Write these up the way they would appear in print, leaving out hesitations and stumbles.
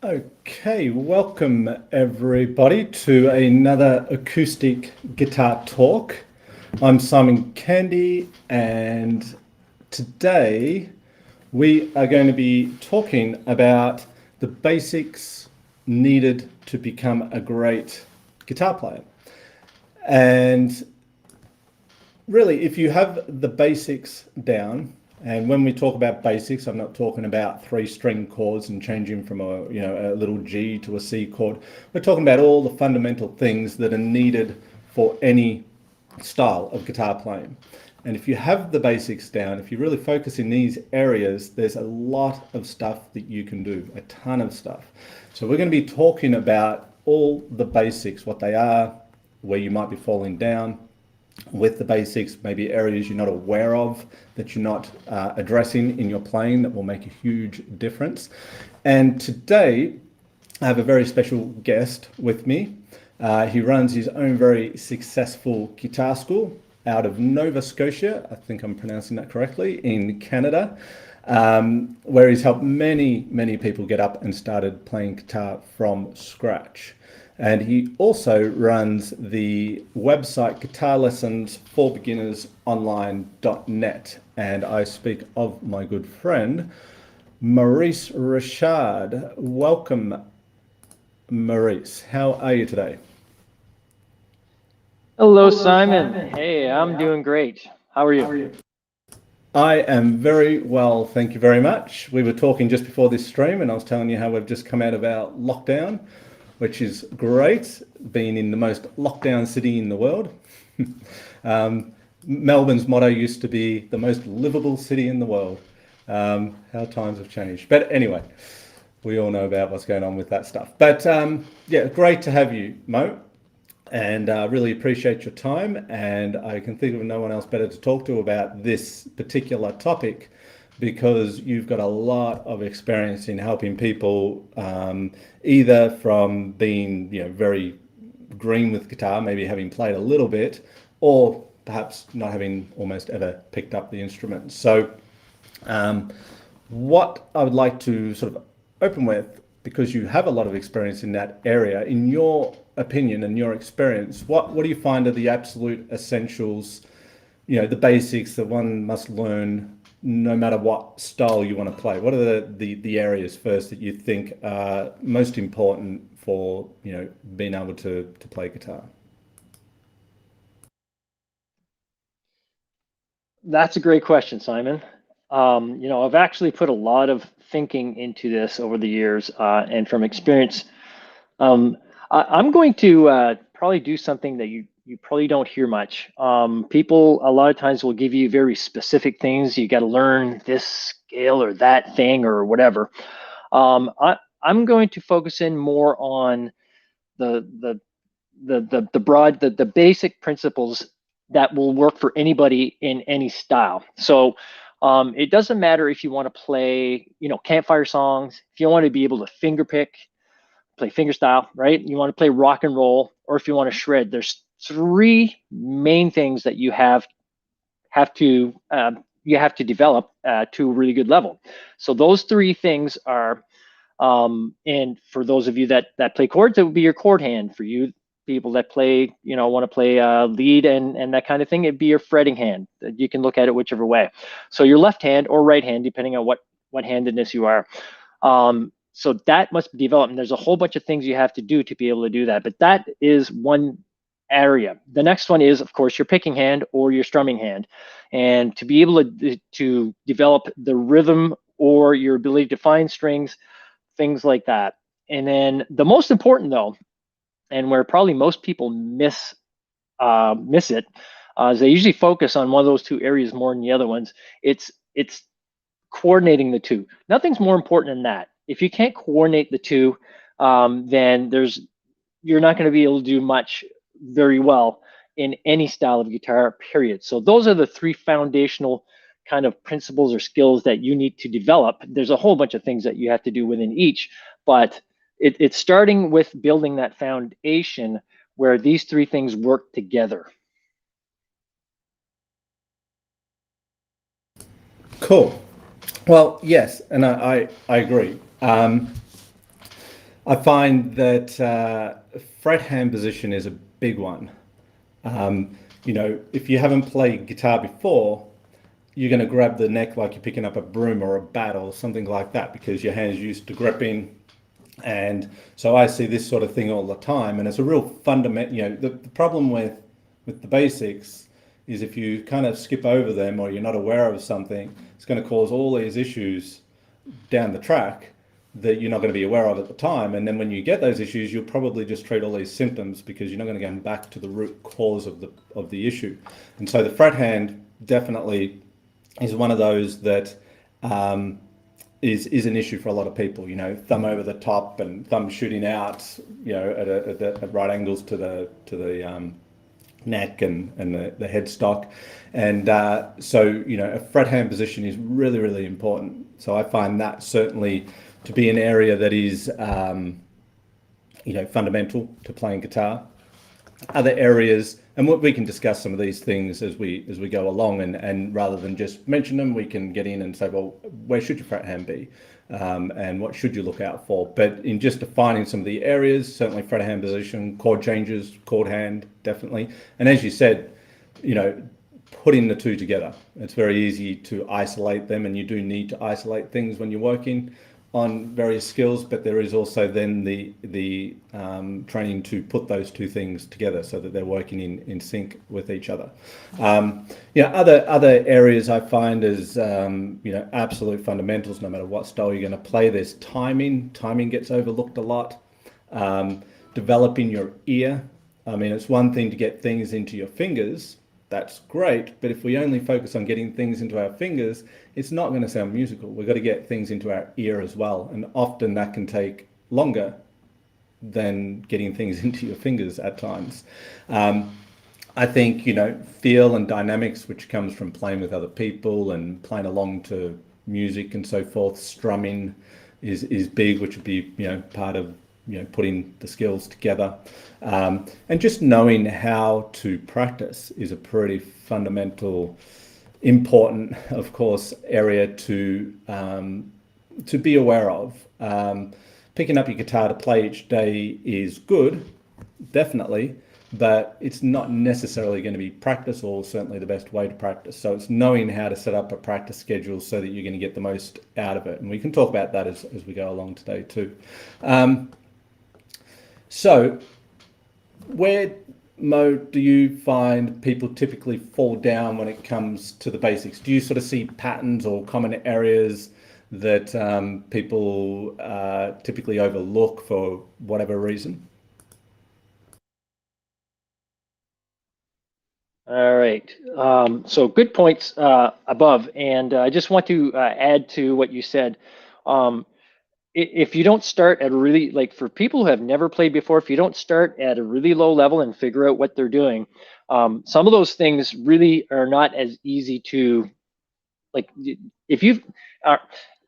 Okay, welcome everybody to another acoustic guitar talk. I'm Simon Candy, and today we are going to be talking about the basics needed to become a great guitar player. And really, if you have the basics down, and when we talk about basics, I'm not talking about 3-string chords and changing from a little G to a C chord. We're talking about all the fundamental things that are needed for any style of guitar playing. And if you have the basics down, if you really focus in these areas, there's a lot of stuff that you can do, a ton of stuff. So we're going to be talking about all the basics, what they are, where you might be falling down with the basics, maybe areas you're not aware of that you're not addressing in your playing that will make a huge difference. And today I have a very special guest with me. He runs his own very successful guitar school out of Nova Scotia, I think I'm pronouncing that correctly, in Canada, where he's helped many people get up and started playing guitar from scratch. And he also runs the website Guitar Lessons for Beginners Online.net. And I speak of my good friend, Maurice Richard. Welcome, Maurice. How are you today? Hello, Simon. Hey, I'm doing great. How are you? I am very well, thank you very much. We were talking just before this stream and I was telling you how we've just come out of our lockdown, which is great, being in the most lockdown city in the world. Melbourne's motto used to be the most livable city in the world. How times have changed. But anyway, we all know about what's going on with that stuff. But yeah, great to have you, Mo. And really appreciate your time. And I can think of no one else better to talk to about this particular topic, because you've got a lot of experience in helping people, either from being very green with guitar, maybe having played a little bit, or perhaps not having almost ever picked up the instrument. So what I would like to sort of open with, because you have a lot of experience in that area, in your opinion and your experience, what do you find are the absolute essentials, the basics that one must learn no matter what style you want to play? What are the areas first that you think are most important for being able to play guitar? That's a great question, Simon. I've actually put a lot of thinking into this over the years, and from experience, I'm going to probably do something that you probably don't hear much. People a lot of times will give you very specific things. You got to learn this scale or that thing or whatever. I'm going to focus in more on the broad, the basic principles that will work for anybody in any style. So it doesn't matter if you want to play, campfire songs, if you want to be able to finger pick, play fingerstyle, right? You want to play rock and roll, or if you want to shred. There's 3 main things that you have to develop to a really good level. So those 3 things are, and for those of you that play chords, it would be your chord hand. For you people that play, want to play lead and that kind of thing, it'd be your fretting hand. You can look at it whichever way. So your left hand or right hand, depending on what handedness you are. So that must be developed, and there's a whole bunch of things you have to do to be able to do that. But that is one area. The next one is, of course, your picking hand or your strumming hand, and to be able to develop the rhythm or your ability to find strings, things like that. And then the most important, though, and where probably most people miss it, is they usually focus on one of those 2 areas more than the other ones. It's coordinating the 2. Nothing's more important than that. If you can't coordinate the 2, then you're not going to be able to do much very well in any style of guitar, period. So those are the 3 foundational kind of principles or skills that you need to develop. There's a whole bunch of things that you have to do within each, but it's starting with building that foundation where these 3 things work together. Cool. Well, yes, and I agree. I find that fret hand position is a big one. You know, if you haven't played guitar before, you're going to grab the neck like you're picking up a broom or a bat or something like that because your hand's used to gripping. And so I see this sort of thing all the time, and it's a real fundamental. You know, the problem with the basics is if you kind of skip over them or you're not aware of something, it's going to cause all these issues down the track that you're not going to be aware of at the time. And then when you get those issues, you'll probably just treat all these symptoms because you're not going to go back to the root cause of the issue. And so the fret hand definitely is one of those that is an issue for a lot of people. You know, thumb over the top and thumb shooting out, you know, at right angles to the neck and the headstock. And so, you know, a fret hand position is really, really important. So I find that certainly to be an area that is, you know, fundamental to playing guitar. Other areas, and we can discuss some of these things as we go along, and rather than just mention them, we can get in and say, well, where should your fret hand be, and what should you look out for? But in just defining some of the areas, certainly fret hand position, chord changes, chord hand, definitely. And as you said, you know, putting the two together, it's very easy to isolate them, and you do need to isolate things when you're working on various skills, but there is also then the training to put those two things together so that they're working in sync with each other. You know, other areas I find is you know, absolute fundamentals. No matter what style you're going to play, there's timing. Timing gets overlooked a lot. Developing your ear. I mean, it's one thing to get things into your fingers. That's great, but if we only focus on getting things into our fingers, it's not going to sound musical. We've got to get things into our ear as well, and often that can take longer than getting things into your fingers at times. I think, you know, feel and dynamics, which comes from playing with other people and playing along to music and so forth. Strumming is big, which would be, you know, part of, you know, putting the skills together, and just knowing how to practice is a pretty fundamental, important, of course, area to be aware of. Picking up your guitar to play each day is good, definitely, but it's not necessarily going to be practice, or certainly the best way to practice. So it's knowing how to set up a practice schedule so that you're going to get the most out of it, and we can talk about that as we go along today too. So where, Mo, do you find people typically fall down when it comes to the basics? Do you sort of see patterns or common areas that people typically overlook for whatever reason? All right. So good points above, and I just want to add to what you said. If you don't start at a really, like, for people who have never played before, if you don't start at a really low level and figure out what they're doing, some of those things really are not as easy to, like, if you are,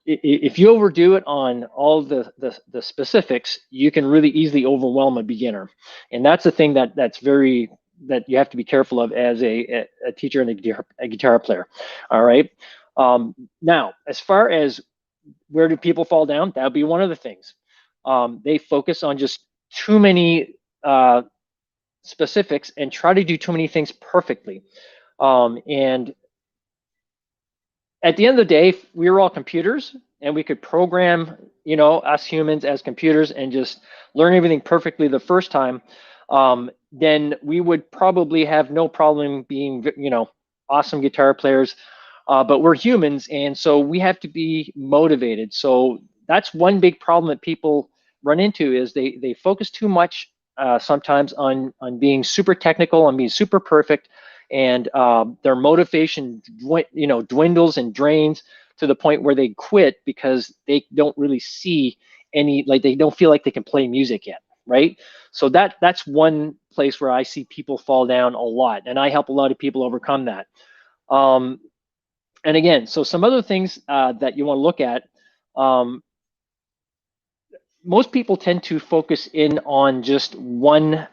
if you overdo it on all the specifics, you can really easily overwhelm a beginner, and that's the thing that you have to be careful of as a teacher and a guitar player. All right. Now, as far as where do people fall down? That would be one of the things. They focus on just too many specifics and try to do too many things perfectly. And at the end of the day, if we were all computers and we could program, you know, us humans as computers and just learn everything perfectly the first time, then we would probably have no problem being, you know, awesome guitar players. But we're humans, and so we have to be motivated. So that's one big problem that people run into, is they focus too much sometimes on being super technical, on being super perfect, and their motivation, you know, dwindles and drains to the point where they quit because they don't really see any, like, they don't feel like they can play music yet, right? So that's one place where I see people fall down a lot, and I help a lot of people overcome that. And again, so some other things that you want to look at, most people tend to focus in on just one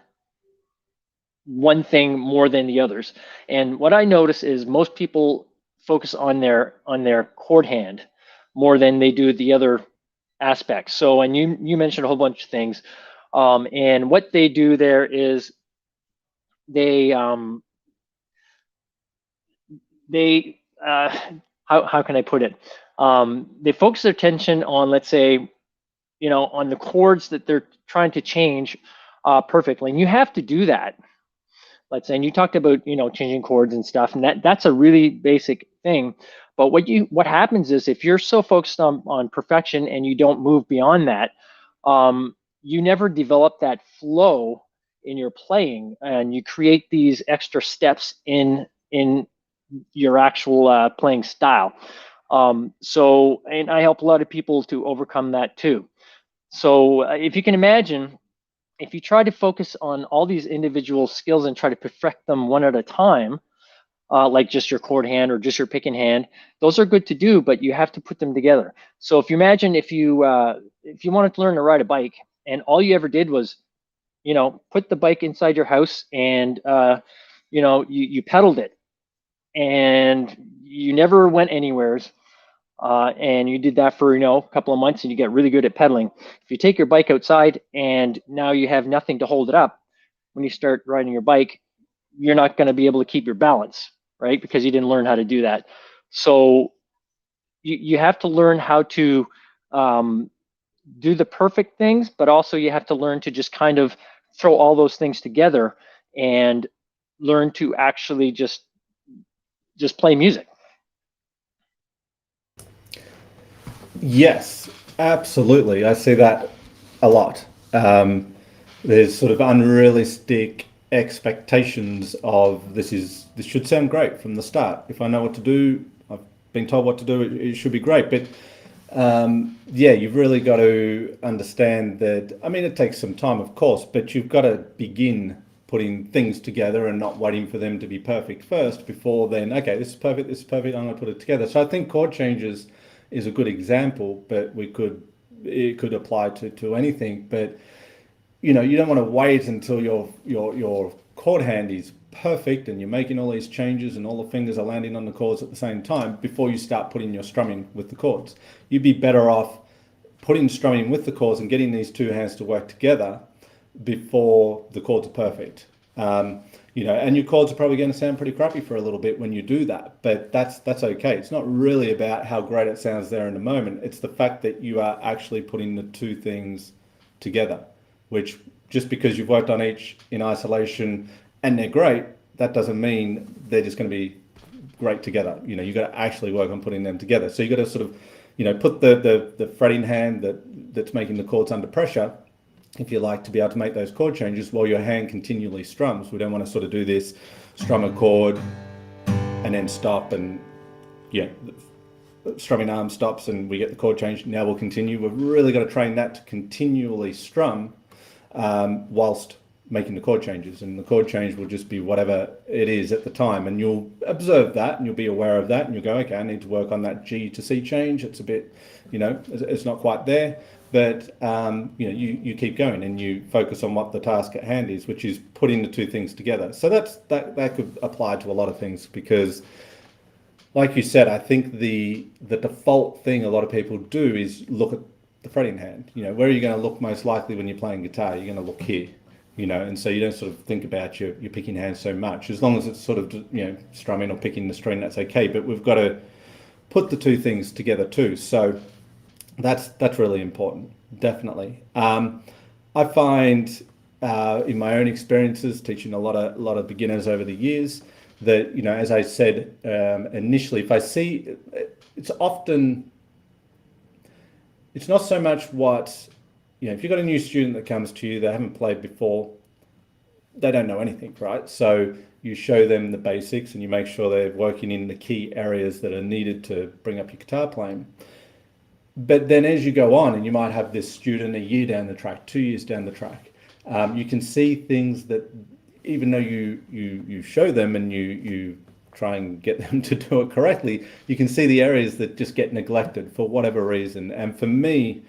thing more than the others. And what I notice is most people focus on their chord hand more than they do the other aspects. So, and you mentioned a whole bunch of things, and what they do there is they they how can I put it? They focus their attention on, let's say, on the chords that they're trying to change perfectly, and you have to do that. Let's say, and you talked about changing chords and stuff, and that's a really basic thing. But what happens is, if you're so focused on perfection and you don't move beyond that, you never develop that flow in your playing, and you create these extra steps in your actual playing style. So, and I help a lot of people to overcome that too. So if you can imagine, if you try to focus on all these individual skills and try to perfect them one at a time, like just your chord hand or just your picking hand, those are good to do, but you have to put them together. So if you imagine, if you wanted to learn to ride a bike and all you ever did was, put the bike inside your house and you pedaled it and you never went anywheres, and you did that for a couple of months and you get really good at pedaling. If you take your bike outside and now you have nothing to hold it up, when you start riding your bike, you're not going to be able to keep your balance, right? Because you didn't learn how to do that. So you have to learn how to do the perfect things, but also you have to learn to just kind of throw all those things together and learn to actually just play music. Yes, absolutely. I see that a lot. There's sort of unrealistic expectations of this should sound great from the start. If I know what to do, I've been told what to do, it should be great. But yeah, you've really got to understand that. I mean, it takes some time, of course, but you've got to begin putting things together and not waiting for them to be perfect first before then, okay, this is perfect, I'm going to put it together. So I think chord changes is a good example, but it could apply to anything. But you don't want to wait until your chord hand is perfect and you're making all these changes and all the fingers are landing on the chords at the same time before you start putting your strumming with the chords. You'd be better off putting strumming with the chords and getting these two hands to work together before the chords are perfect. And your chords are probably going to sound pretty crappy for a little bit when you do that, but that's okay. It's not really about how great it sounds there in the moment. It's the fact that you are actually putting the two things together, which just because you've worked on each in isolation and they're great, that doesn't mean they're just going to be great together. You've got to actually work on putting them together. So you've got to sort of, put the fretting hand that's making the chords under pressure, if you like, to be able to make those chord changes while your hand continually strums. We don't want to sort of do this, strum a chord and then stop, and strumming arm stops and we get the chord change. Now we'll continue. We've really got to train that to continually strum whilst making the chord changes, and the chord change will just be whatever it is at the time, and you'll observe that and you'll be aware of that and you'll go, okay, I need to work on that G to C change. It's a bit, it's not quite there, but you keep going and you focus on what the task at hand is, which is putting the two things together. So that could apply to a lot of things, because like you said, I think the default thing a lot of people do is look at the fretting hand. Where are you going to look most likely when you're playing guitar? You're going to look here, and so you don't sort of think about your picking hand so much. As long as it's sort of, strumming or picking the string, that's okay. But we've got to put the two things together too. So that's really important, definitely. I find in my own experiences teaching a lot of beginners over the years that, as I said initially, if I see, it's not so much what, if you've got a new student that comes to you, they haven't played before, they don't know anything, right? So you show them the basics and you make sure they're working in the key areas that are needed to bring up your guitar playing. But then as you go on, and you might have this student a year down the track, 2 years down the track, you can see things that, even though you show them and you try and get them to do it correctly, you can see the areas that just get neglected for whatever reason. And for me,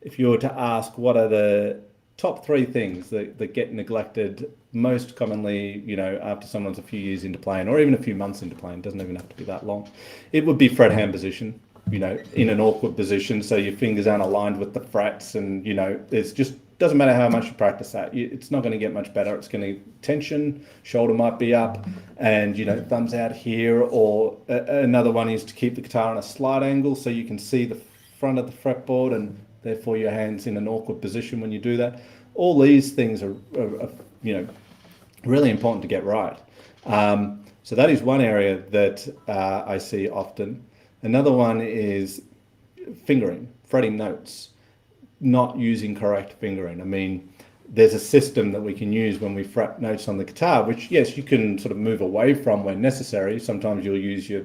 if you were to ask what are the top three things that get neglected most commonly, after someone's a few years into playing, or even a few months into playing, doesn't even have to be that long, it would be fret hand position. in an awkward position, so your fingers aren't aligned with the frets, and there's just doesn't matter how much you practice that, it's not going to get much better. It's going to tension, shoulder might be up, and thumbs out here. Or another one is to keep the guitar on a slight angle so you can see the front of the fretboard, and therefore your hands in an awkward position when you do that. All these things are really important to get right. So that is one area that I see often. Another one is fingering, fretting notes, not using correct fingering. I mean, there's a system that we can use when we fret notes on the guitar, which, yes, you can sort of move away from when necessary. Sometimes you'll use your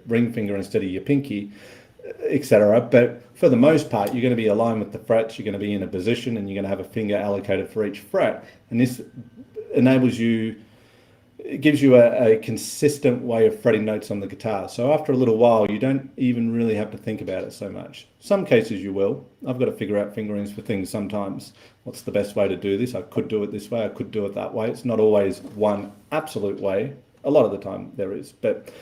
ring finger instead of your pinky, etc. But for the most part, you're going to be aligned with the frets. You're going to be in a position, and you're going to have a finger allocated for each fret. And this enables you, it gives you a consistent way of fretting notes on the guitar. So after a little while, you don't even really have to think about it so much. Some cases you will. I've got to figure out fingerings for things sometimes. What's the best way to do this? I could do it this way. I could do it that way. It's not always one absolute way. A lot of the time there is. But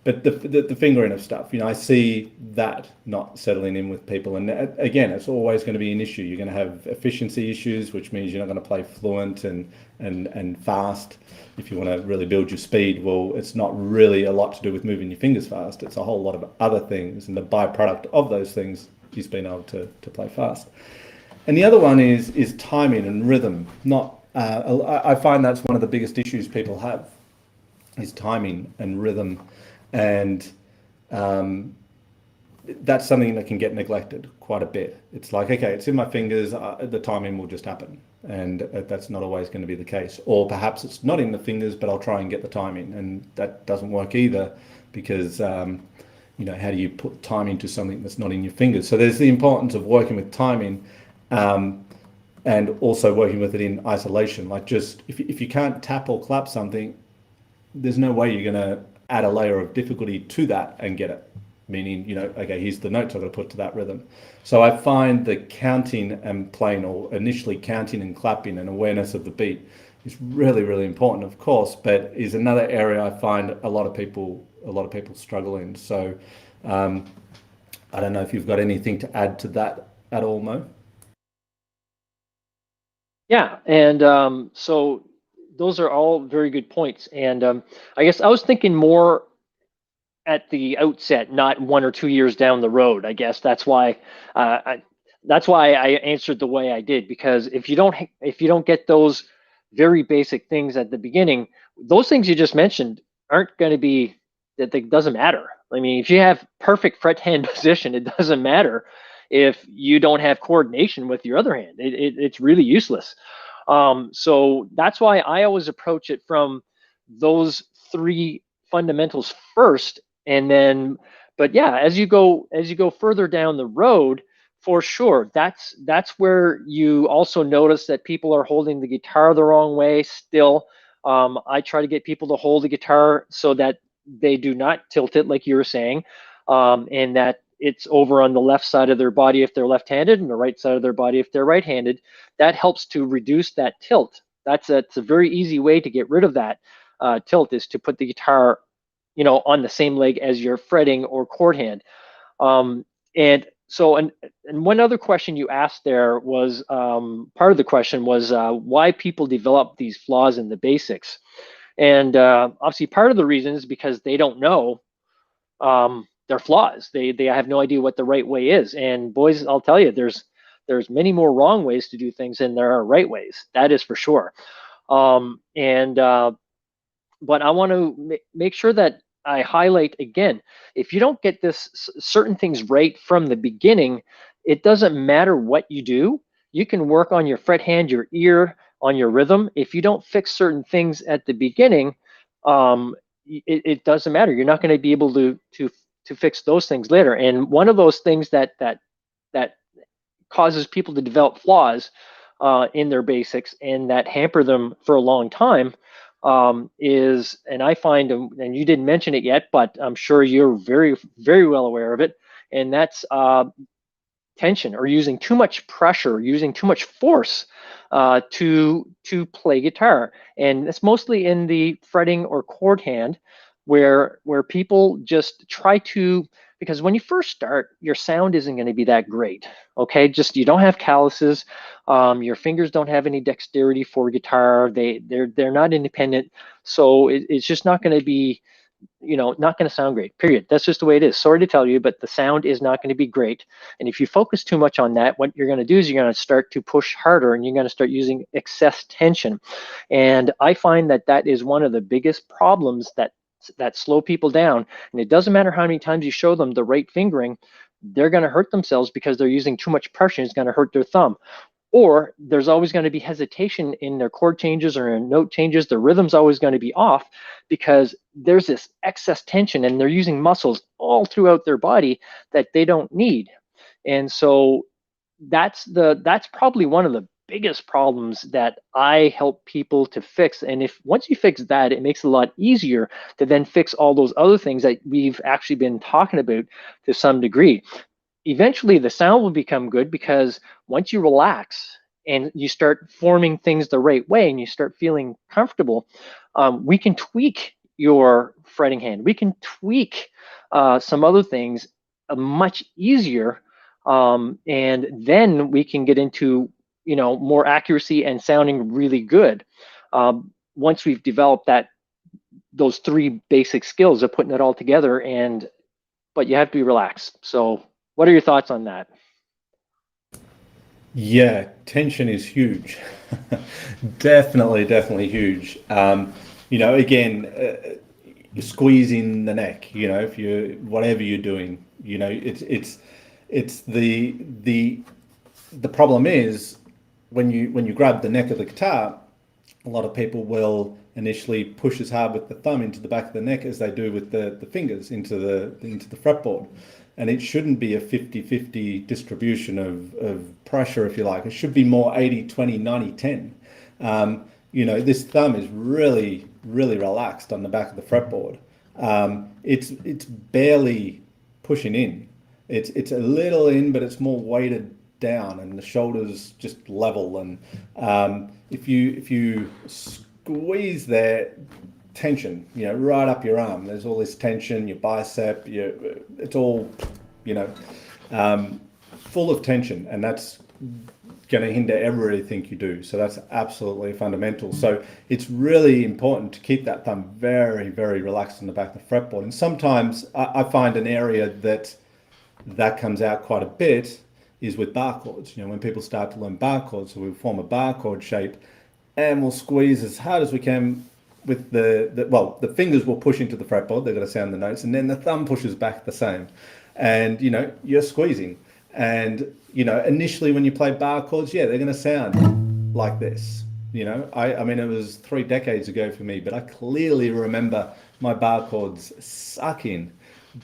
the fingering of stuff, I see that not settling in with people. And again, it's always going to be an issue. You're going to have efficiency issues, which means you're not going to play fluent and fast. If you want to really build your speed, well, it's not really a lot to do with moving your fingers fast. It's a whole lot of other things. And the byproduct of those things is being able to play fast. And the other one is timing and rhythm. I find that's one of the biggest issues people have, is timing and rhythm. And that's something that can get neglected quite a bit. It's like, okay, it's in my fingers, the timing will just happen. And that's not always going to be the case. Or perhaps it's not in the fingers, but I'll try and get the timing. And that doesn't work either, because, how do you put timing to something that's not in your fingers? So there's the importance of working with timing, and also working with it in isolation. Like, just if you can't tap or clap something, there's no way you're going to add a layer of difficulty to that and get it. Meaning, okay, here's the notes I've got to put to that rhythm. So I find the counting and playing, or initially counting and clapping, and awareness of the beat is really, really important, of course, but is another area I find a lot of people struggle in. So I don't know if you've got anything to add to that at all, Mo. Yeah, and so those are all very good points. And I guess I was thinking more at the outset, not 1 or 2 years down the road. I guess that's why I answered the way I did, because if you don't get those very basic things at the beginning, those things you just mentioned aren't going to be, it doesn't matter. I mean, if you have perfect fret hand position, it doesn't matter if you don't have coordination with your other hand. It's really useless. So that's why I always approach it from those three fundamentals first, and then, but yeah, as you go further down the road, for sure, that's where you also notice that people are holding the guitar the wrong way still. I try to get people to hold the guitar so that they do not tilt it, like you were saying, and that it's over on the left side of their body if they're left-handed, and the right side of their body if they're right-handed. That helps to reduce that tilt. That's a very easy way to get rid of that tilt, is to put the guitar, on the same leg as your fretting or chord hand. And so, and one other question you asked there was, part of the question was why people develop these flaws in the basics. And obviously part of the reason is because they don't know their flaws. They have no idea what the right way is. And boys, I'll tell you, there's many more wrong ways to do things than there are right ways. That is for sure. But I want to make sure that I highlight again, if you don't get this certain things right from the beginning, it doesn't matter what you do. You can work on your fret hand, your ear, on your rhythm. If you don't fix certain things at the beginning, it doesn't matter. You're not going to be able to fix those things later. And one of those things that causes people to develop flaws in their basics, and that hamper them for a long time, is, and I find, and you didn't mention it yet, but I'm sure you're very, very well aware of it, and that's tension, or using too much pressure, using too much force to play guitar. And it's mostly in the fretting or chord hand, where people just try to because when you first start, your sound isn't going to be that great. Okay, just you don't have calluses, your fingers don't have any dexterity for guitar. They're not independent, so it's just not going to be, not going to sound great, period. That's just the way it is. Sorry to tell you, but the sound is not going to be great. And if you focus too much on that, what you're going to do is you're going to start to push harder and you're going to start using excess tension. And I find that that is one of the biggest problems that slow people down. And it doesn't matter how many times you show them the right fingering, they're going to hurt themselves because they're using too much pressure. It's going to hurt their thumb. Or there's always going to be hesitation in their chord changes or in note changes. The rhythm's always going to be off because there's this excess tension and they're using muscles all throughout their body that they don't need. And so that's probably one of the biggest problems that I help people to fix. And if once you fix that, it makes it a lot easier to then fix all those other things that we've actually been talking about to some degree. Eventually the sound will become good because once you relax and you start forming things the right way and you start feeling comfortable, we can tweak your fretting hand. We can tweak some other things much easier, and then we can get into more accuracy and sounding really good once we've developed those three basic skills of putting it all together. But you have to be relaxed. So what are your thoughts on that? Yeah, tension is huge. Definitely huge. Again, squeezing the neck. If you whatever you're doing, it's the problem is when you grab the neck of the guitar, a lot of people will initially push as hard with the thumb into the back of the neck as they do with the fingers into the fretboard. And it shouldn't be a 50-50 distribution of pressure, if you like. It should be more 80-20, 90-10. This thumb is really, really relaxed on the back of the fretboard. It's barely pushing in. It's a little in, but it's more weighted down, and the shoulders just level. And if you squeeze there, tension, right up your arm. There's all this tension, your bicep, it's all, full of tension, and that's going to hinder everything you do. So that's absolutely fundamental. So it's really important to keep that thumb very, very relaxed on the back of the fretboard. And sometimes I find an area that comes out quite a bit is with bar chords. When people start to learn bar chords, so we form a bar chord shape and we'll squeeze as hard as we can with the fingers will push into the fretboard, they're going to sound the notes, and then the thumb pushes back the same. And, you're squeezing. And, initially when you play bar chords, yeah, they're going to sound like this. I mean, it was 3 decades ago for me, but I clearly remember my bar chords sucking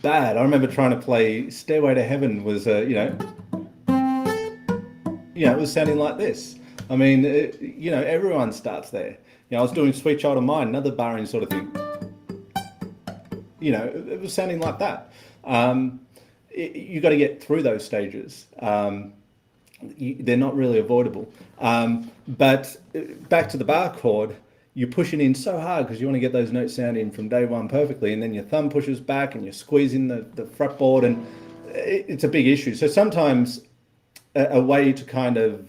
bad. I remember trying to play Stairway to Heaven was, it was sounding like this. I mean, everyone starts there. I was doing Sweet Child of Mine, another barring sort of thing. It was sounding like that. You got to get through those stages. They're not really avoidable. But back to the bar chord, you're pushing in so hard because you want to get those notes sounding from day one perfectly, and then your thumb pushes back and you're squeezing the fretboard, and it's a big issue. So sometimes a way to kind of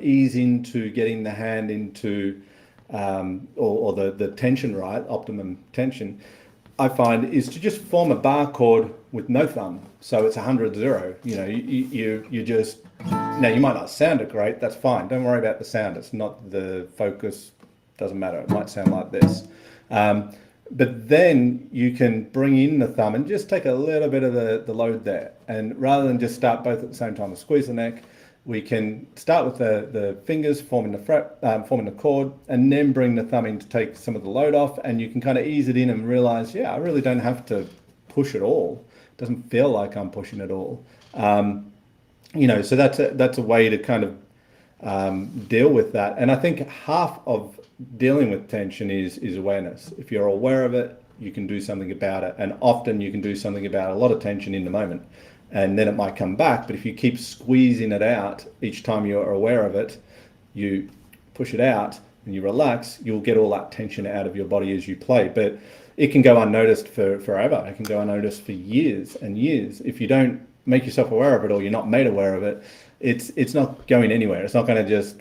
ease into getting the hand into or the tension right, optimum tension, I find, is to just form a bar chord with no thumb. So it's 100-0. You just, now you might not sound it great. That's fine. Don't worry about the sound. It's not the focus. Doesn't matter. It might sound like this. But then you can bring in the thumb and just take a little bit of the load there. And rather than just start both at the same time and squeeze the neck, we can start with the fingers forming the fret, forming the chord, and then bring the thumb in to take some of the load off. And you can kind of ease it in and realize, yeah, I really don't have to push it all. It doesn't feel like I'm pushing it all. So that's a way to kind of deal with that. And I think half of dealing with tension is awareness. If you're aware of it, you can do something about it. And often you can do something about a lot of tension in the moment. And then it might come back. But if you keep squeezing it out each time you're aware of it, you push it out and you relax, you'll get all that tension out of your body as you play. But it can go unnoticed for forever. It can go unnoticed for years and years. If you don't make yourself aware of it, or you're not made aware of it, it's not going anywhere. It's not going to just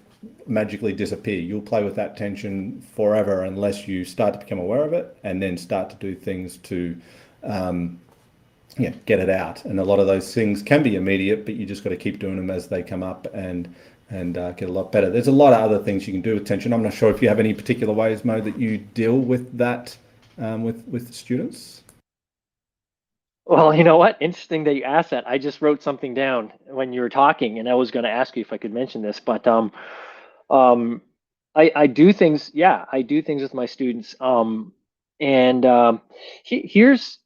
magically disappear. You'll play with that tension forever unless you start to become aware of it and then start to do things to get it out. And a lot of those things can be immediate, but you just got to keep doing them as they come up and get a lot better. There's a lot of other things you can do with tension. I'm not sure if you have any particular ways, Mo, that you deal with that with students. Well, you know what? Interesting that you asked that. I just wrote something down when you were talking, and I was going to ask you if I could mention this, but um, I do things. Yeah, I do things with my students. And here's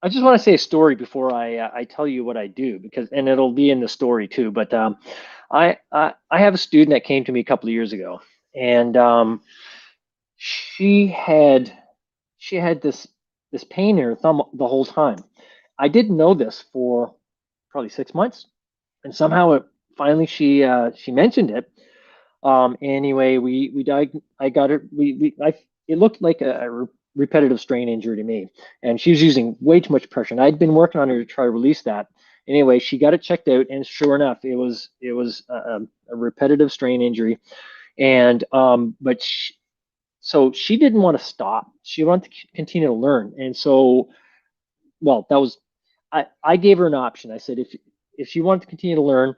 I just want to say a story before I tell you what I do, because and it'll be in the story too. But I have a student that came to me a couple of years ago, and she had she had this pain in her thumb the whole time. I didn't know this for probably 6 months, and somehow it finally she mentioned it. Anyway, we died. I got it. It looked like a repetitive strain injury to me, and she was using way too much pressure. And I'd been working on her to try to release that. Anyway, she got it checked out, and sure enough, it was a repetitive strain injury. And so she didn't want to stop. She wanted to continue to learn, and so well, that was I gave her an option. I said if she wanted to continue to learn,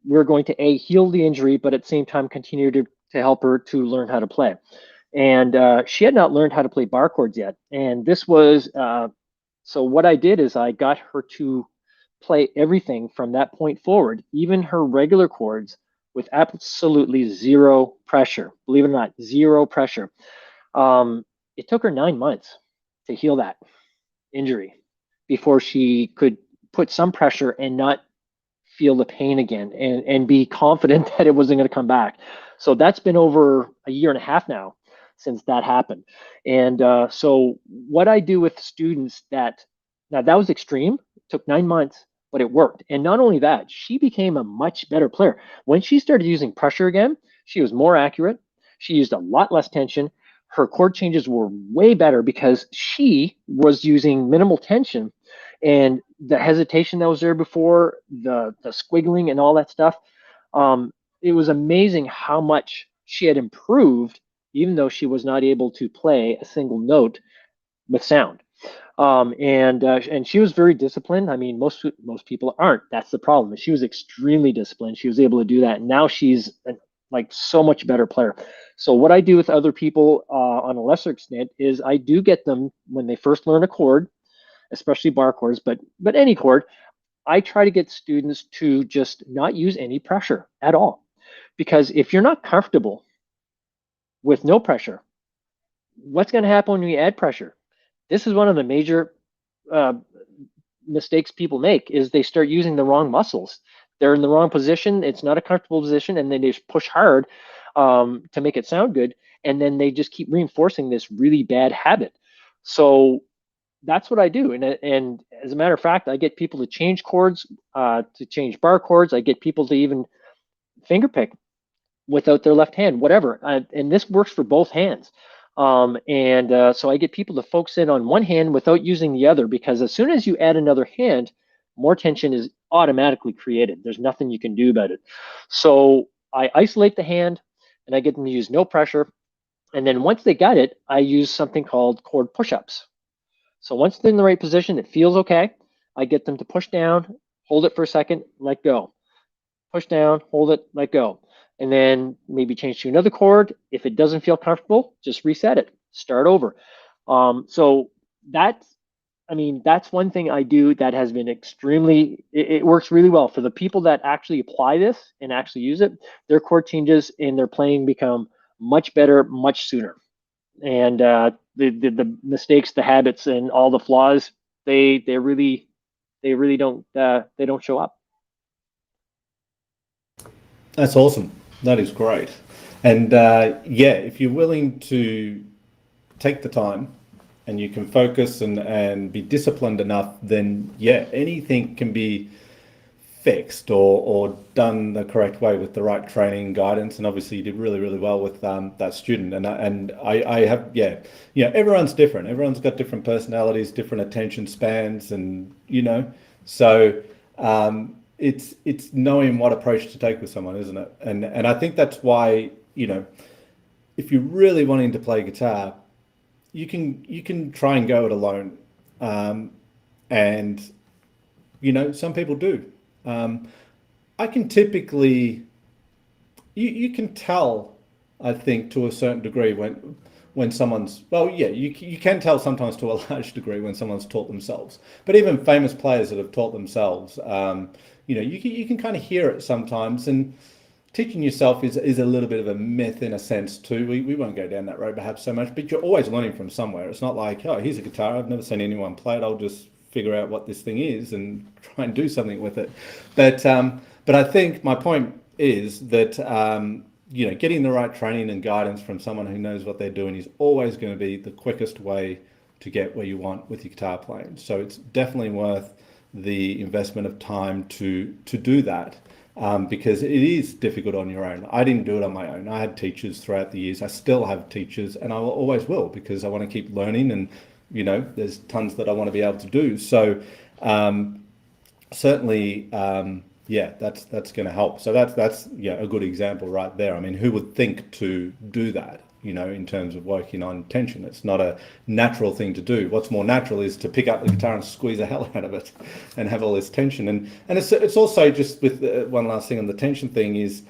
we're going to heal the injury, but at the same time continue to help her to learn how to play. And she had not learned how to play bar chords yet. And this was so what I did is I got her to play everything from that point forward, even her regular chords, with absolutely zero pressure. Believe it or not, zero pressure. It took her 9 months to heal that injury before she could put some pressure and not feel the pain again and be confident that it wasn't going to come back. So that's been over a year and a half now since that happened. And so what I do with students that was extreme, it took 9 months, but it worked. And not only that, she became a much better player. When she started using pressure again, she was more accurate. She used a lot less tension. Her chord changes were way better because she was using minimal tension, and the hesitation that was there before, the squiggling and all that stuff. It was amazing how much she had improved, even though she was not able to play a single note with sound. And she was very disciplined. I mean, most people aren't. That's the problem. She was extremely disciplined. She was able to do that, and now she's like so much better player. So what I do with other people on a lesser extent is I do get them when they first learn a chord, especially bar chords, but any chord. I try to get students to just not use any pressure at all, because if you're not comfortable with no pressure, what's going to happen when you add pressure? This is one of the major uh, mistakes people make is they start using the wrong muscles. They're in the wrong position. It's not a comfortable position, and then they just push hard to make it sound good, and then they just keep reinforcing this really bad habit. So that's what I do. And as a matter of fact, I get people to change chords, to change bar chords. I get people to even finger pick without their left hand, whatever. And this works for both hands. So I get people to focus in on one hand without using the other, because as soon as you add another hand, more tension is automatically created. There's nothing you can do about it. So I isolate the hand and I get them to use no pressure. And then once they got it, I use something called chord push-ups. So once they're in the right position, it feels okay. I get them to push down, hold it for a second, let go. Push down, hold it, let go. And then maybe change to another chord. If it doesn't feel comfortable, just reset it, start over. So that's one thing I do that has been it works really well for the people that actually apply this and actually use it. Their chord changes and their playing become much better, much sooner. And the mistakes, the habits, and all the flaws, they really don't show up. That's awesome. That is great. And if you're willing to take the time and you can focus and be disciplined enough, then anything can be fixed or done the correct way with the right training and guidance. And obviously you did really, really well with that student. And I have, yeah, everyone's different. Everyone's got different personalities, different attention spans, and so it's knowing what approach to take with someone, isn't it? And I think that's why, if you're really wanting to play guitar, you can try and go it alone. And some people do. I can typically, you can tell, I think, to a certain degree when someone's, well, yeah, you can tell sometimes to a large degree when someone's taught themselves. But even famous players that have taught themselves, you can kind of hear it sometimes. And teaching yourself is a little bit of a myth in a sense too. We won't go down that road perhaps so much, but you're always learning from somewhere. It's not like, oh, here's a guitar, I've never seen anyone play it, I'll just figure out what this thing is and try and do something with it. But I think my point is that getting the right training and guidance from someone who knows what they're doing is always going to be the quickest way to get where you want with your guitar playing. So it's definitely worth the investment of time to do that. Because it is difficult on your own. I didn't do it on my own. I had teachers throughout the years. I still have teachers, and I always will, because I want to keep learning, and there's tons that I want to be able to do. So certainly, yeah, that's going to help. So that's a good example right there. I mean, who would think to do that? In terms of working on tension, it's not a natural thing to do. What's more natural is to pick up the guitar and squeeze the hell out of it, and have all this tension. And it's also just with one last thing on the tension thing is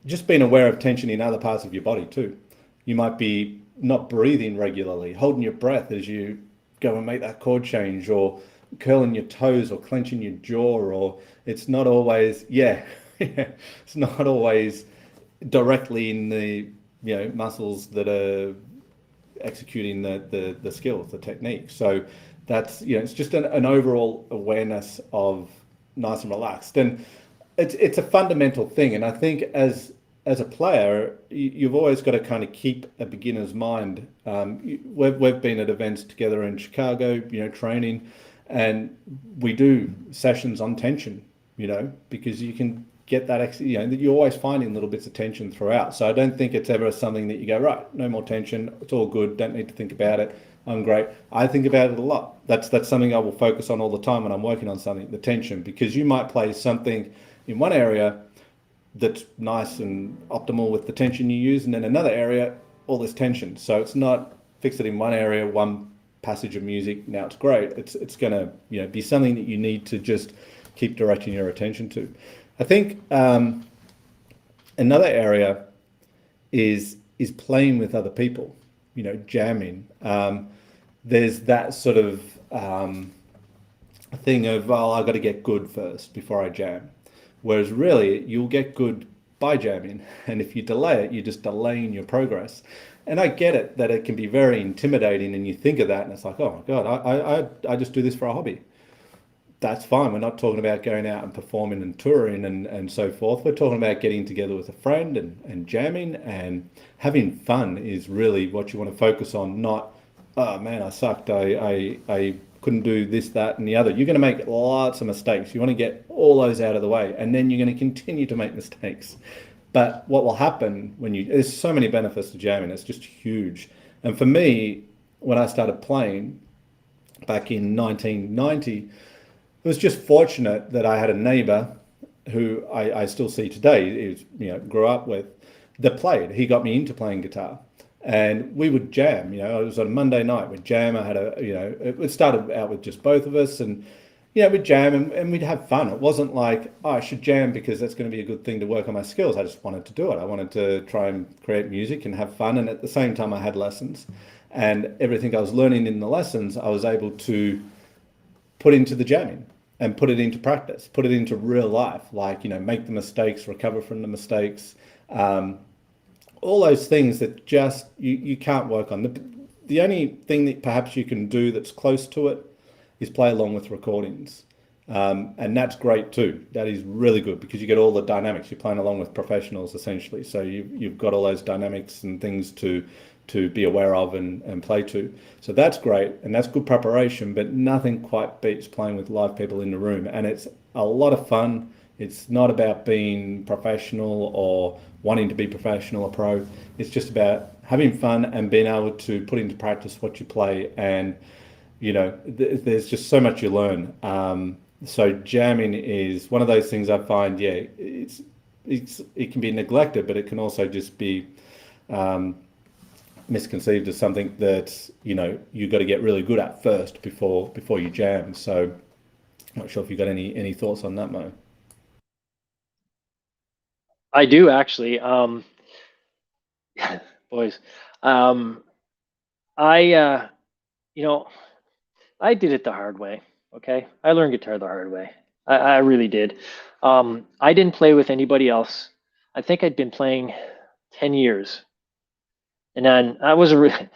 just being aware of tension in other parts of your body too. You might be not breathing regularly, holding your breath as you go and make that chord change, or curling your toes, or clenching your jaw, or it's not always it's not always directly in the muscles that are executing the skills, the technique. So that's it's just an overall awareness of nice and relaxed, and it's a fundamental thing. And I think as a player, you've always got to kind of keep a beginner's mind. We've been at events together in Chicago, training, and we do sessions on tension, because you can get that, that you're always finding little bits of tension throughout. So I don't think it's ever something that you go, right, no more tension, it's all good, don't need to think about it, I'm great. I think about it a lot. That's something I will focus on all the time when I'm working on something, the tension, because you might play something in one area that's nice and optimal with the tension you use, and then another area, all this tension. So it's not fix it in one area, one passage of music, now it's great. It's going to be something that you need to just keep directing your attention to. I think another area is playing with other people, jamming. There's that sort of thing of, well, I've got to get good first before I jam. Whereas really, you'll get good by jamming. And if you delay it, you're just delaying your progress. And I get it that it can be very intimidating, and you think of that and it's like, oh my God, I just do this for a hobby. That's fine. We're not talking about going out and performing and touring and so forth. We're talking about getting together with a friend and jamming, and having fun is really what you want to focus on, not, oh man, I sucked. I couldn't do this, that, and the other. You're going to make lots of mistakes. You want to get all those out of the way, and then you're going to continue to make mistakes. But what will happen there's so many benefits to jamming. It's just huge. And for me, when I started playing back in 1990, it was just fortunate that I had a neighbor who I still see today, grew up with, that played. He got me into playing guitar, and we would jam. It was on a Monday night. We'd jam. I had it started out with just both of us, and we'd jam and we'd have fun. It wasn't like, oh, I should jam because that's going to be a good thing to work on my skills. I just wanted to do it. I wanted to try and create music and have fun, and at the same time, I had lessons, and everything I was learning in the lessons, I was able to put into the jamming and put it into practice, put it into real life, like, make the mistakes, recover from the mistakes, all those things that just you can't work on. The only thing that perhaps you can do that's close to it is play along with recordings. And that's great too. That is really good because you get all the dynamics. You're playing along with professionals essentially, so you've got all those dynamics and things to be aware of and play to. So that's great, and that's good preparation. But nothing quite beats playing with live people in the room, and it's a lot of fun. It's not about being professional or wanting to be professional or pro. It's just about having fun and being able to put into practice what you play. And there's just so much you learn. So jamming is one of those things I find, yeah, it can be neglected, but it can also just be misconceived as something that you got to get really good at first before you jam. So not sure if you got any thoughts on that, Mo. I do actually. Boys, um, I you know I did it the hard way. Okay, I learned guitar the hard way. I really did. I didn't play with anybody else. I think I'd been playing 10 years, and then I was a re-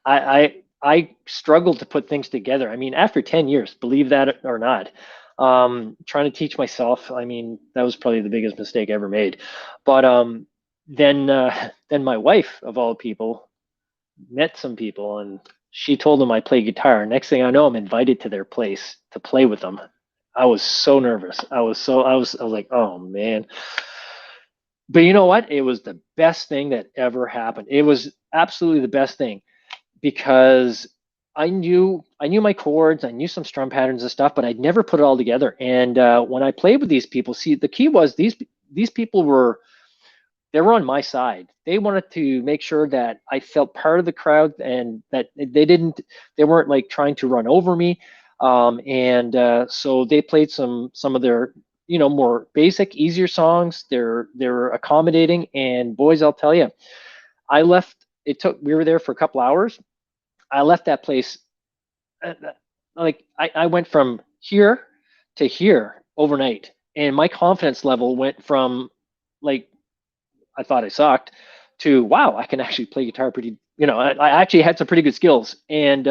I struggled to put things together. I mean, after 10 years, believe that or not, trying to teach myself, I mean, that was probably the biggest mistake I ever made. But then my wife, of all people, met some people, and she told them I play guitar. Next thing I know, I'm invited to their place to play with them. I was so nervous. I was like, oh man. But you know what? It was the best thing that ever happened. It was absolutely the best thing because I knew my chords, I knew some strum patterns and stuff, but I'd never put it all together. And when I played with these people, see, the key was these people were on my side. They wanted to make sure that I felt part of the crowd and that they weren't like trying to run over me. And so they played some of their more basic, easier songs. They're accommodating, and boys, I'll tell you, I left. We were there for a couple hours. I left that place like I went from here to here overnight, and my confidence level went from like I thought I sucked to wow, I can actually play guitar pretty. I actually had some pretty good skills, and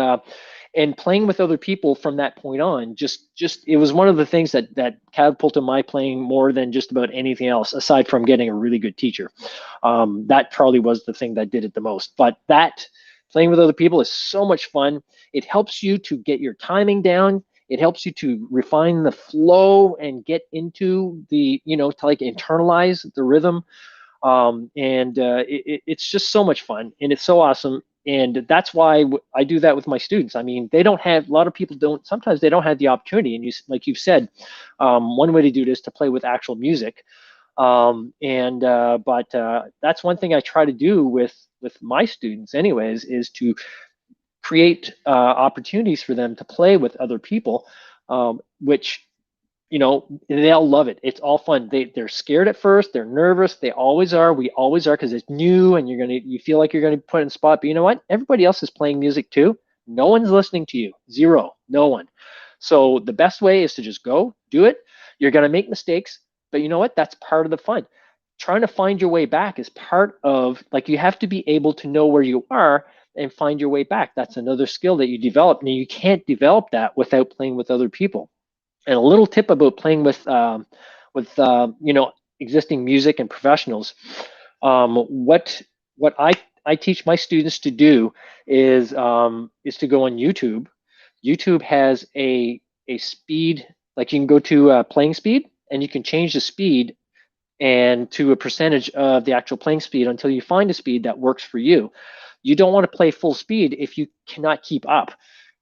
playing with other people from that point on, just it was one of the things that catapulted my playing more than just about anything else, aside from getting a really good teacher. That probably was the thing that did it the most. But that playing with other people is so much fun. It helps you to get your timing down. It helps you to refine the flow and get into to like internalize the rhythm, and it's just so much fun and it's so awesome. And that's why I do that with my students. I mean, they don't have a lot of people don't sometimes they don't have the opportunity. And like you've said, one way to do this is to play with actual music. And but That's one thing I try to do with my students, anyways, is to create opportunities for them to play with other people, which they'll love it. It's all fun. They're scared at first, they're nervous, they always are, we always are, because it's new and you feel like you're gonna be put in spot. But you know what, everybody else is playing music too. No one's listening to you. Zero. No one. So the best way is to just go do it. You're gonna make mistakes, but you know what, that's part of the fun. Trying to find your way back is part of, like, you have to be able to know where you are and find your way back. That's another skill that you develop. Now you can't develop that without playing with other people. And a little tip about playing with existing music and professionals. What I teach my students to do is to go on YouTube. YouTube has a speed, like you can go to playing speed, and you can change the speed and to a percentage of the actual playing speed until you find a speed that works for you. You don't want to play full speed if you cannot keep up,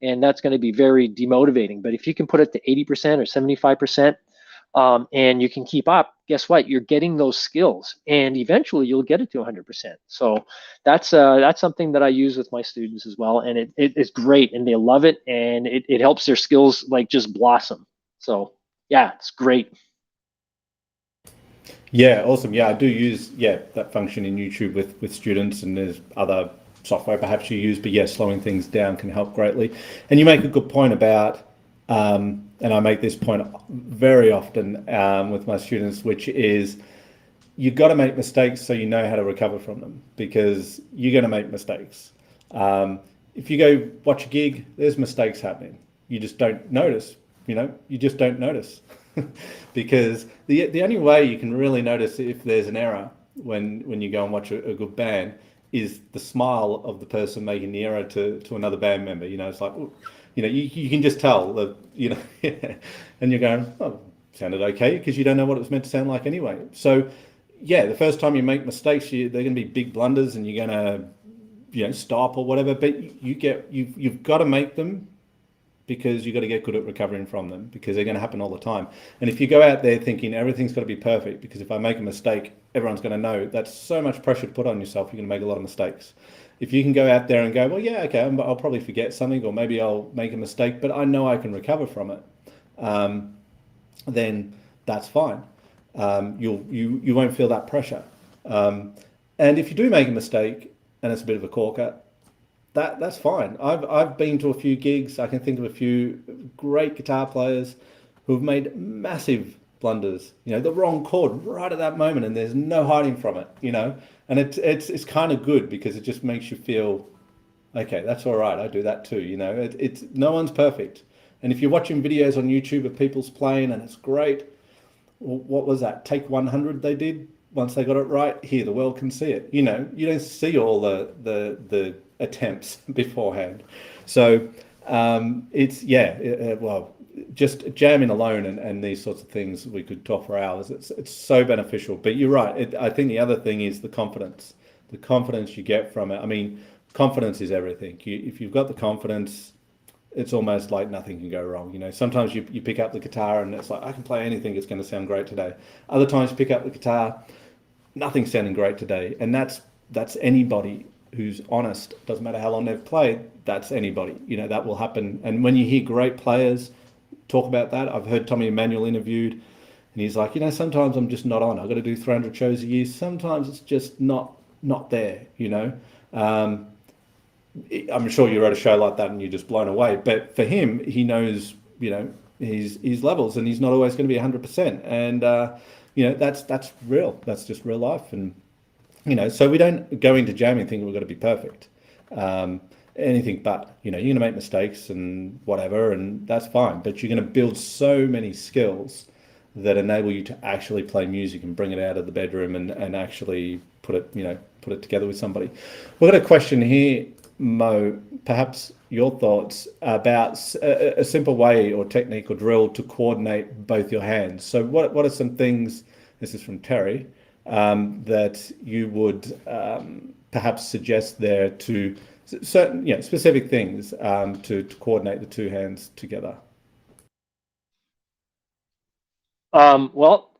and that's going to be very demotivating. But if you can put it to 80% or 75%, and you can keep up, guess what? You're getting those skills, and eventually you'll get it to 100%. So that's something that I use with my students as well, and it's great, and they love it, and it helps their skills like just blossom. So yeah, it's great. Yeah, awesome. Yeah, I do use that function in YouTube with students, and there's other software perhaps you use, but yeah, slowing things down can help greatly. And you make a good point about, and I make this point very often with my students, which is you've got to make mistakes so you know how to recover from them, because you're going to make mistakes. If you go watch a gig, there's mistakes happening. You just don't notice you just don't notice. Because the only way you can really notice if there's an error when you go and watch a good band is the smile of the person making the error to another band member. It's like, you can just tell that, and you're going, oh, sounded okay, because you don't know what it was meant to sound like anyway. So yeah, the first time you make mistakes, they're going to be big blunders, and you're going to, stop or whatever. But you've got to make them, because you've got to get good at recovering from them, because they're going to happen all the time. And if you go out there thinking everything's got to be perfect, because if I make a mistake, everyone's going to know, that's so much pressure to put on yourself. You're going to make a lot of mistakes. If you can go out there and go, well, yeah, okay, I'll probably forget something, or maybe I'll make a mistake, but I know I can recover from it, then that's fine. You won't feel that pressure. And if you do make a mistake and it's a bit of a corker, that's fine. I've been to a few gigs. I can think of a few great guitar players who've made massive blunders. The wrong chord right at that moment, and there's no hiding from it. And it's kind of good, because it just makes you feel, okay, that's all right. I do that too. It's no one's perfect. And if you're watching videos on YouTube of people's playing and it's great, what was that? Take 100 they did. Once they got it right, here, the world can see it. You don't see all the attempts beforehand. So well, just jamming alone and these sorts of things, we could talk for hours. It's so beneficial. But you're right. I think the other thing is the confidence you get from it. I mean, confidence is everything. If you've got the confidence, it's almost like nothing can go wrong. Sometimes you pick up the guitar and it's like, I can play anything, it's going to sound great today. Other times you pick up the guitar, nothing's sounding great today. And that's anybody who's honest. Doesn't matter how long they've played, that's anybody. That will happen. And when you hear great players talk about that, I've heard Tommy Emmanuel interviewed, and he's like, sometimes I'm just not on. I've got to do 300 shows a year. Sometimes it's just not there. I'm sure you're at a show like that and you're just blown away. But for him, he knows, his levels, and he's not always going to be 100%. And that's real. That's just real life. And so we don't go into jamming thinking we've got to be perfect. Anything but. You're going to make mistakes and whatever, and that's fine. But you're going to build so many skills that enable you to actually play music and bring it out of the bedroom and actually put it together with somebody. We've got a question here, Mo, perhaps your thoughts about a simple way or technique or drill to coordinate both your hands. So what are some things, this is from Terry, that you would perhaps suggest there to certain, specific things to coordinate the two hands together? Well,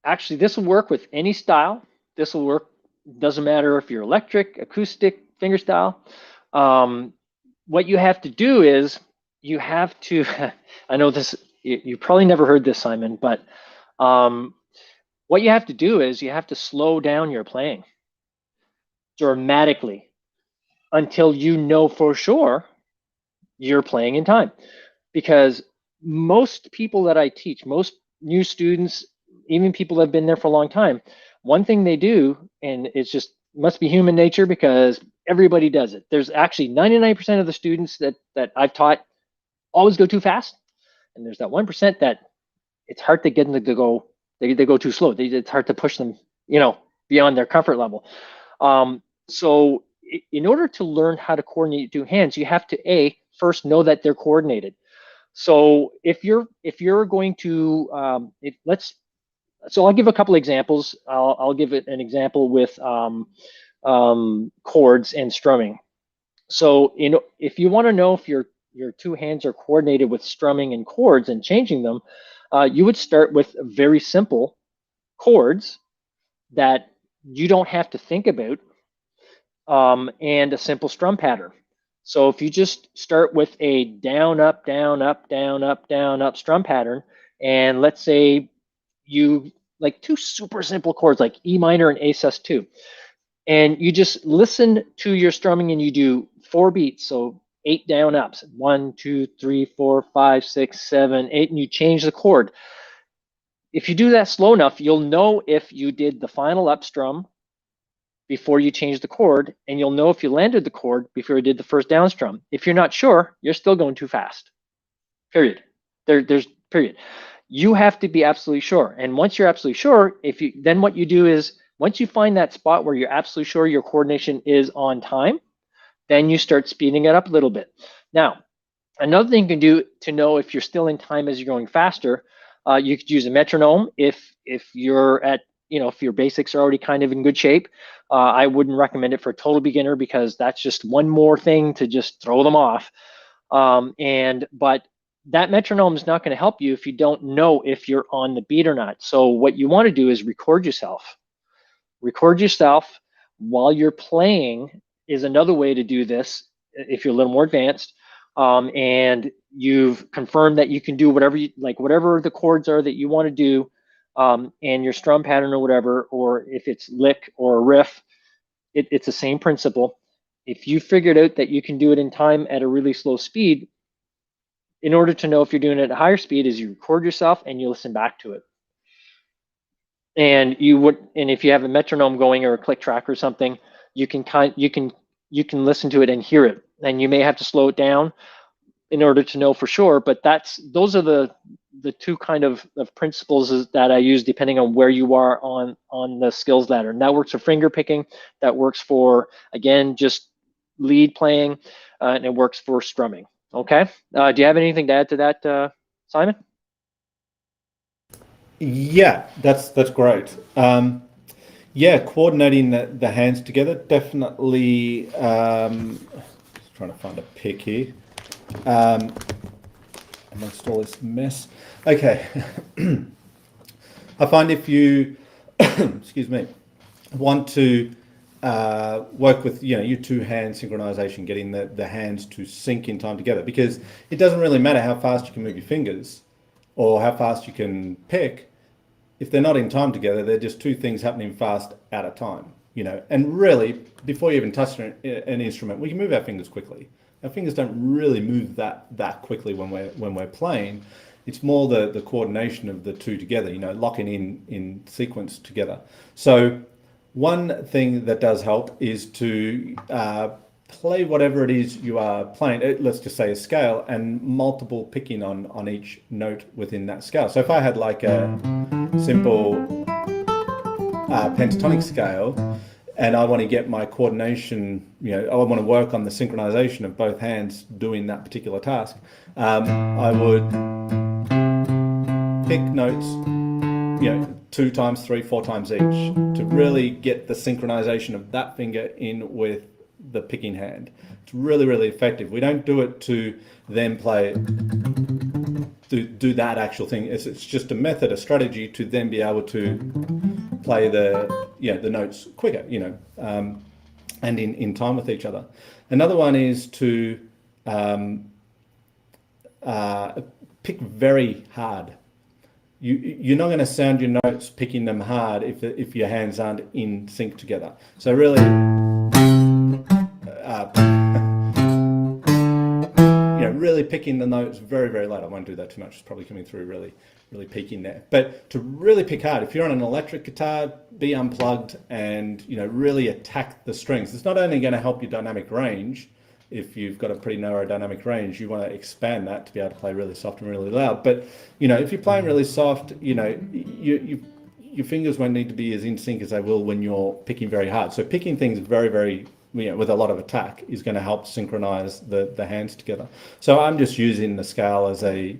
actually, this will work with any style. This will work, doesn't matter if you're electric, acoustic, fingerstyle. What you have to do is you have to, I know this, you probably never heard this, Simon, but what you have to do is you have to slow down your playing dramatically until you know for sure you're playing in time. Because most people that I teach, most new students, even people that have been there for a long time, one thing they do, and it's just must be human nature because everybody does it. There's actually 99% of the students that I've taught always go too fast. And there's that 1% that it's hard to get them to go, they go too slow. It's hard to push them, beyond their comfort level. So in order to learn how to coordinate two hands, you have to first know that they're coordinated. So if you're going to, so I'll give a couple examples. I'll give it an example with chords and strumming. So if you want to know if your two hands are coordinated with strumming and chords and changing them, you would start with very simple chords that you don't have to think about, and a simple strum pattern. So if you just start with a down, up, down, up, down, up, down, up strum pattern, and let's say you like two super simple chords like E minor and A sus2, and you just listen to your strumming and you do 4 beats, so 8 down ups, 1, 2, 3, 4, 5, 6, 7, 8, and you change the chord. If you do that slow enough, you'll know if you did the final up strum before you change the chord, and you'll know if you landed the chord before you did the first down strum. If you're not sure, you're still going too fast, period. There's period. You have to be absolutely sure. And once you're absolutely sure, then what you do is, once you find that spot where you're absolutely sure your coordination is on time, then you start speeding it up a little bit. Now, another thing you can do to know if you're still in time as you're going faster, you could use a metronome if you're at, if your basics are already kind of in good shape. I wouldn't recommend it for a total beginner, because that's just one more thing to just throw them off. But that metronome is not going to help you if you don't know if you're on the beat or not. So what you want to do is record yourself. Record yourself while you're playing is another way to do this if you're a little more advanced. And you've confirmed that you can do whatever whatever the chords are that you want to do, and your strum pattern or whatever, or if it's lick or a riff, it's the same principle. If you figured out that you can do it in time at a really slow speed, in order to know if you're doing it at a higher speed, is you record yourself and you listen back to it. And if you have a metronome going or a click track or something, you can listen to it and hear it. And you may have to slow it down in order to know for sure, but those are the two kind of principles that I use depending on where you are on the skills ladder. And that works for finger picking, that works for, again, just lead playing, and it works for strumming. Okay. Do you have anything to add to that, Simon? Yeah, that's great. Yeah, coordinating the hands together, definitely. Just trying to find a pick here. Amongst all this mess. Okay. I find if you, excuse me, want to work with your two-hand synchronization, getting the hands to sync in time together, because it doesn't really matter how fast you can move your fingers or how fast you can pick. If they're not in time together, they're just two things happening fast at a time, and really, before you even touch an instrument, we can move our fingers quickly. Our fingers don't really move that quickly when we're playing. It's more the coordination of the two together, locking in sequence together. So one thing that does help is to play whatever it is you are playing. Let's just say a scale, and multiple picking on each note within that scale. So if I had like a simple pentatonic scale, and I want to get my coordination, I want to work on the synchronization of both hands doing that particular task, I would pick notes, 2 times, 3, 4 times each, to really get the synchronization of that finger in with the picking hand. It's really, really effective. We don't do it to then play, do that actual thing. It's just a method, a strategy to then be able to play the notes quicker, and in time with each other. Another one is to pick very hard. You're not going to sound your notes picking them hard if your hands aren't in sync together. So really, really picking the notes very, very loud. I won't do that too much. It's probably coming through really, really peaking there. But to really pick hard, if you're on an electric guitar, be unplugged and really attack the strings. It's not only going to help your dynamic range. If you've got a pretty narrow dynamic range, you want to expand that to be able to play really soft and really loud. But if you're playing really soft, your fingers won't need to be as in sync as they will when you're picking very hard. So picking things very, very with a lot of attack is going to help synchronize the hands together. So I'm just using the scale as a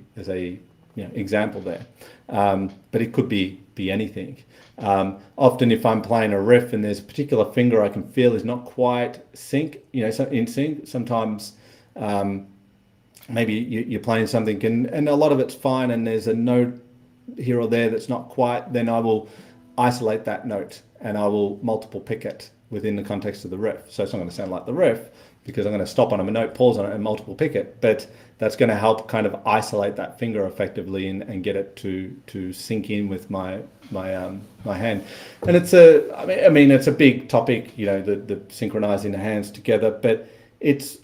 example there, but it could be anything. Often if I'm playing a riff and there's a particular finger I can feel is not quite in sync, sometimes maybe you're playing something and a lot of it's fine and there's a note here or there that's not quite, then I will isolate that note and I will multiple pick it within the context of the riff. So it's not going to sound like the riff because I'm going to stop on a note, pause on it and multiple pick it, but that's going to help kind of isolate that finger effectively and get it to sink in with my hand. And it's it's a big topic, the synchronizing the hands together, but it's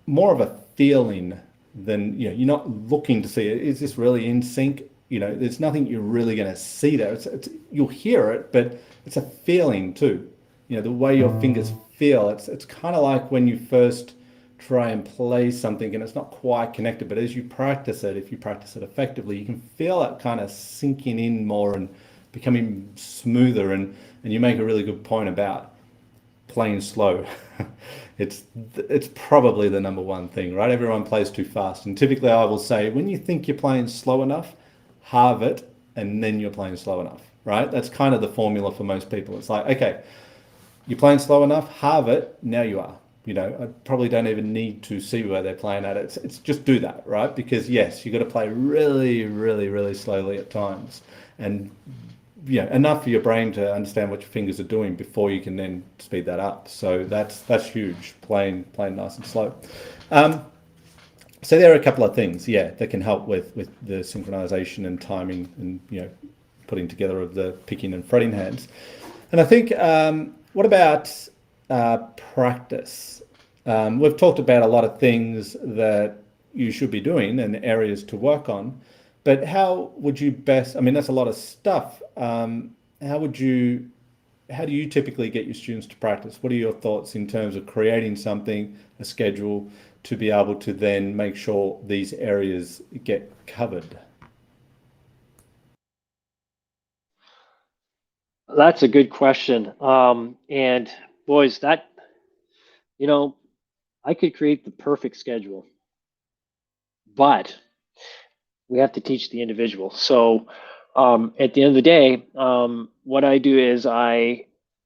more of a feeling than, you're not looking to see it. Is this really in sync? There's nothing you're really going to see there. It's you'll hear it, but it's a feeling too. The way your fingers feel. It's kind of like when you first try and play something and it's not quite connected. But as you practice it, if you practice it effectively, you can feel it kind of sinking in more and becoming smoother. And you make a really good point about playing slow. It's probably the number one thing, right? Everyone plays too fast. And typically I will say, when you think you're playing slow enough, halve it, and then you're playing slow enough, right? That's kind of the formula for most people. It's like, okay, you're playing slow enough, halve it, now you are. I probably don't even need to see where they're playing at. It's just do that, right? Because yes, you got to play really, really, really slowly at times, and enough for your brain to understand what your fingers are doing before you can then speed that up. So that's huge. Playing nice and slow. Um, so there are a couple of things, yeah, that can help with the synchronization and timing and putting together of the picking and fretting hands. And I think, what about practice? We've talked about a lot of things that you should be doing and areas to work on, but how would you best, I mean, that's a lot of stuff. How do you typically get your students to practice? What are your thoughts in terms of creating something, a schedule, to be able to then make sure these areas get covered? That's a good question. And boys, that, you know, I could create the perfect schedule, but we have to teach the individual. So at the end of the day, what I do is I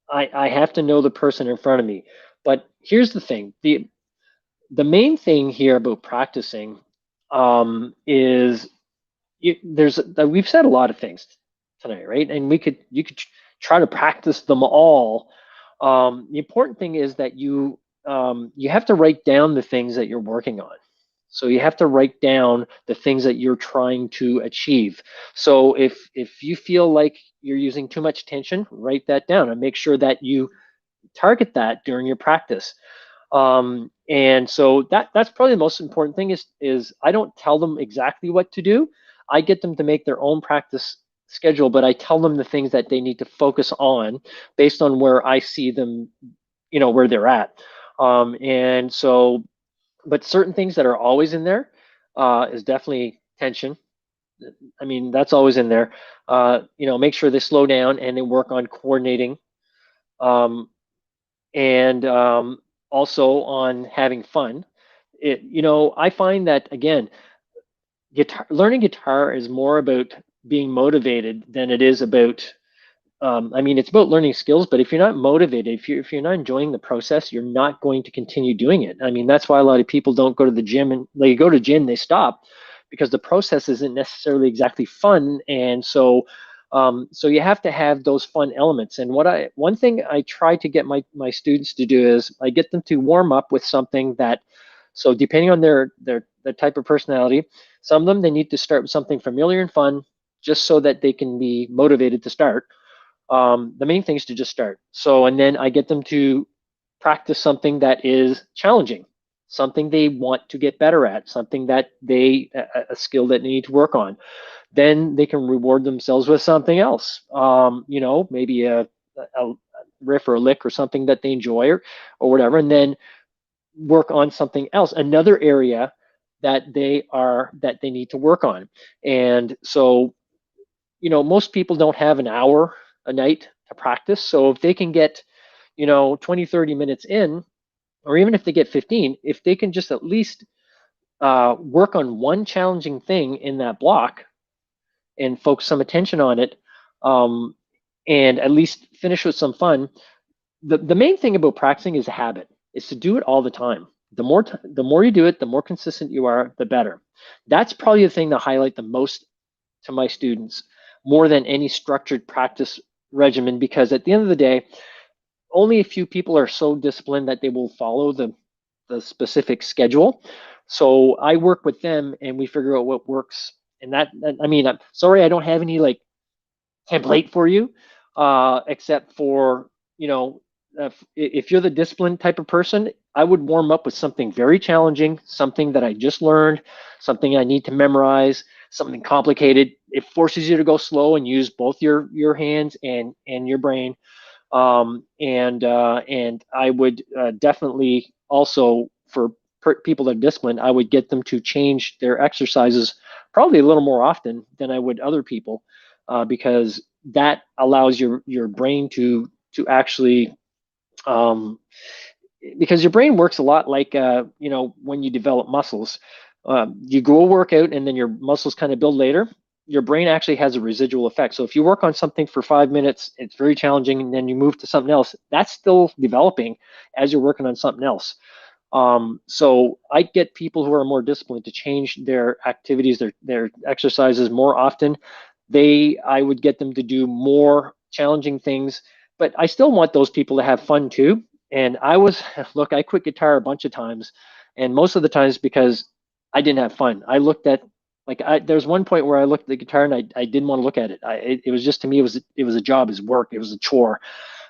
have to know the person in front of me. But here's the thing: the main thing here about practicing is we've said a lot of things tonight, right? And you could try to practice them all. The important thing is that you have to write down the things that you're working on. So you have to write down the things that you're trying to achieve. So if you feel like you're using too much attention, write that down and make sure that you target that during your practice. And so that's probably the most important thing is I don't tell them exactly what to do. I get them to make their own practice schedule, but I tell them the things that they need to focus on based on where I see them, where they're at. And so, but certain things that are always in there is definitely tension. I mean, that's always in there. Make sure they slow down and they work on coordinating. Um, and also on having fun. I find that again, learning guitar is more about being motivated than it is about. I mean, it's about learning skills, but if you're not motivated, if you're not enjoying the process, you're not going to continue doing it. I mean, that's why a lot of people don't go to the gym, and they go to the gym, they stop because the process isn't necessarily exactly fun. And so you have to have those fun elements. And one thing I try to get my students to do is I get them to warm up with something that, so depending on their type of personality, some of them they need to start with something familiar and fun, just so that they can be motivated to start. The main thing is to just start. So, and then I get them to practice something that is challenging, something they want to get better at, something that a skill that they need to work on. Then they can reward themselves with something else. Maybe a riff or a lick or something that they enjoy, or whatever, and then work on something else, another area that they need to work on. And so, most people don't have an hour a night to practice. So if they can get, 20, 30 minutes in, or even if they get 15, if they can just at least work on one challenging thing in that block and focus some attention on it, um, and at least finish with some fun. The main thing about practicing is a habit. Is to do it all the time. The more you do it, the more consistent you are, the better. That's probably the thing that I highlight the most to my students, more than any structured practice regimen, because at the end of the day, only a few people are so disciplined that they will follow the specific schedule. So I work with them and we figure out what works. And I mean, I'm sorry, I don't have any like template for you, except for, if you're the disciplined type of person, I would warm up with something very challenging, something that I just learned, something I need to memorize, something complicated. It forces you to go slow and use both your hands and your brain. And I would definitely also, for people that are disciplined, I would get them to change their exercises probably a little more often than I would other people, because that allows your brain to actually, because your brain works a lot like, when you develop muscles, you go work out and then your muscles kind of build later. Your brain actually has a residual effect. So if you work on something for 5 minutes, it's very challenging, and then you move to something else, that's still developing as you're working on something else. So I get people who are more disciplined to change their activities, their exercises more often. I would get them to do more challenging things, but I still want those people to have fun too. And look, I quit guitar a bunch of times, and most of the times because I didn't have fun. I looked at, there's one point where I looked at the guitar and I didn't want to look at it. It was just, to me, it was a job, it was work, it was a chore.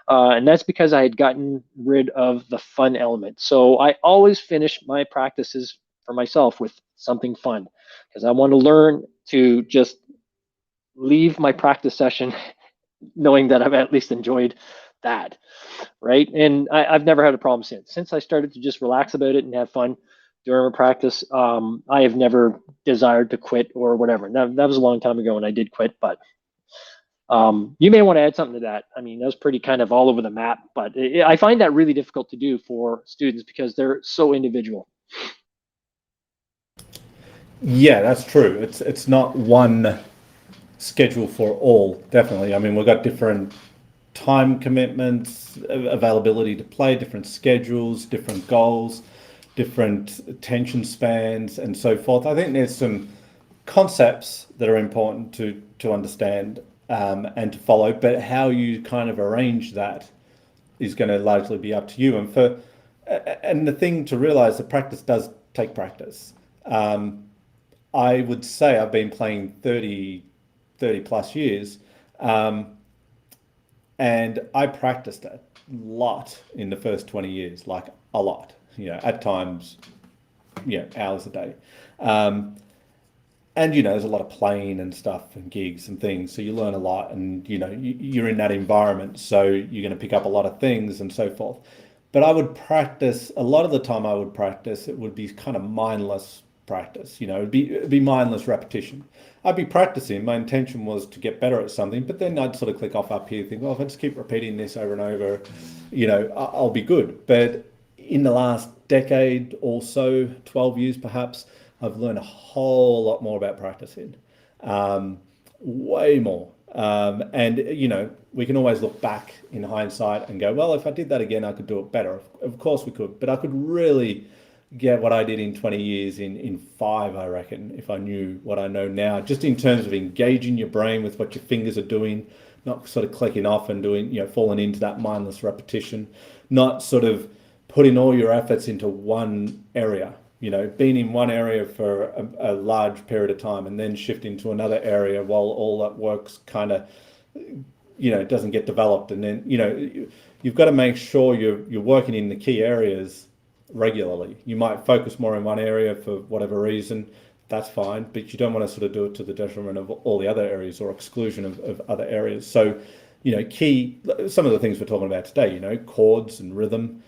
And that's because I had gotten rid of the fun element. So I always finish my practices for myself with something fun, because I want to learn to just leave my practice session knowing that I've at least enjoyed that, right? And I've never had a problem since I started to just relax about it and have fun during a practice. I have never desired to quit or whatever. Now, that was a long time ago when I did quit, but you may want to add something to that. I mean, that was pretty kind of all over the map, but I find that really difficult to do for students because they're so individual. Yeah, that's true. It's not one schedule for all, definitely. I mean, we've got different time commitments, availability to play, different schedules, different goals, different attention spans, and so forth. I think there's some concepts that are important to understand, and to follow, but how you kind of arrange that is going to largely be up to you. And the thing to realize, that practice does take practice. I would say I've been playing 30 plus years, and I practiced a lot in the first 20 years, like a lot, at times, hours a day. And there's a lot of playing and stuff and gigs and things, so you learn a lot, and you're in that environment, so you're going to pick up a lot of things and so forth. But I would practice a lot of the time. It would be kind of mindless practice. It'd be mindless repetition. I'd be practicing. My intention was to get better at something, but then I'd sort of click off up here, think, well, if I just keep repeating this over and over, I'll be good. But in the last decade or so, 12 years perhaps, I've learned a whole lot more about practicing, way more. And we can always look back in hindsight and go, well, if I did that again, I could do it better. Of course we could, but I could really get what I did in 20 years in 5, I reckon, if I knew what I know now, just in terms of engaging your brain with what your fingers are doing, not sort of clicking off and doing, falling into that mindless repetition, not sort of putting all your efforts into one area, being in one area for a large period of time and then shifting to another area while all that work's kind of, doesn't get developed. And then, you've got to make sure you're working in the key areas regularly. You might focus more in one area for whatever reason, that's fine, but you don't want to sort of do it to the detriment of all the other areas or exclusion of other areas. So, some of the things we're talking about today, chords and rhythm,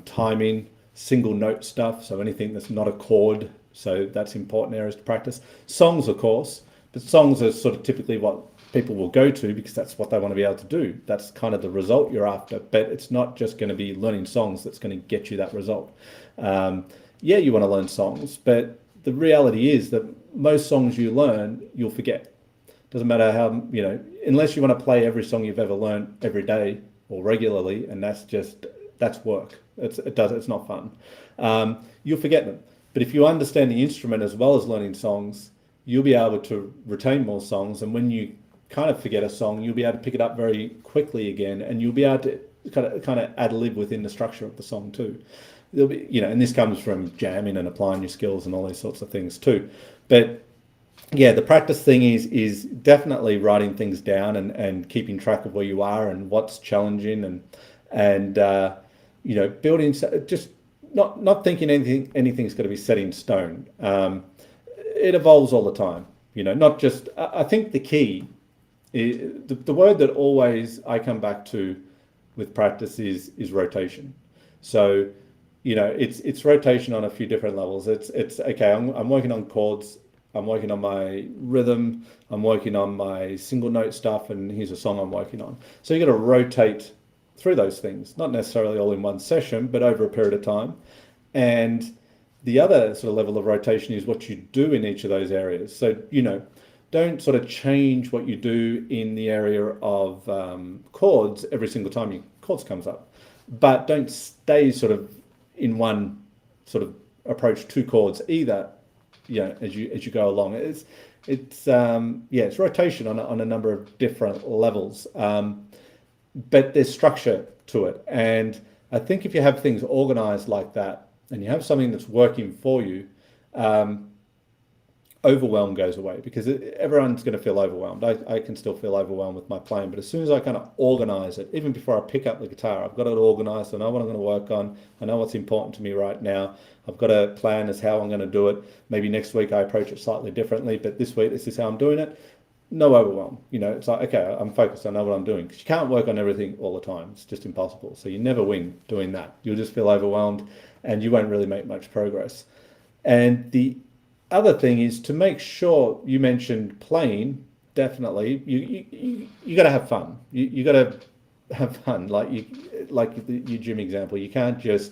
timing, single note stuff, so anything that's not a chord, so that's important areas to practice. Songs, of course, but songs are sort of typically what people will go to because that's what they want to be able to do. That's kind of the result you're after, but it's not just going to be learning songs that's going to get you that result. Yeah, you want to learn songs, but the reality is that most songs you learn, you'll forget. Doesn't matter how, unless you want to play every song you've ever learned every day or regularly, and that's work. It's not fun. You'll forget them. But if you understand the instrument as well as learning songs, you'll be able to retain more songs. And when you kind of forget a song, you'll be able to pick it up very quickly again, and you'll be able to kind of ad lib within the structure of the song too. There'll be, and this comes from jamming and applying your skills and all these sorts of things too. But yeah, the practice thing is definitely writing things down and keeping track of where you are and what's challenging, and building, just not thinking anything's going to be set in stone. It evolves all the time. Not just. I think the key is the word that always I come back to with practice is rotation. So, it's rotation on a few different levels. It's okay. I'm working on chords. I'm working on my rhythm. I'm working on my single note stuff, and here's a song I'm working on. So you got to rotate through those things, not necessarily all in one session, but over a period of time. And the other sort of level of rotation is what you do in each of those areas. So, don't sort of change what you do in the area of chords every single time your chords comes up, but don't stay sort of in one sort of approach to chords either. As you go along, it's rotation on a number of different levels, but there's structure to it. And I think if you have things organized like that, and you have something that's working for you, overwhelm goes away, because everyone's going to feel overwhelmed. I can still feel overwhelmed with my playing, but as soon as I kind of organize it, even before I pick up the guitar, I've got it organized. I know what I'm going to work on. I know what's important to me right now. I've got a plan as how I'm going to do it. Maybe next week I approach it slightly differently, but this week this is how I'm doing it. No overwhelm. It's like, okay, I'm focused. I know what I'm doing, because you can't work on everything all the time. It's just impossible. So you never win doing that. You'll just feel overwhelmed, and you won't really make much progress. And the other thing is to make sure, you mentioned playing, definitely, you got to have fun. You got to have fun, like your gym example. You can't just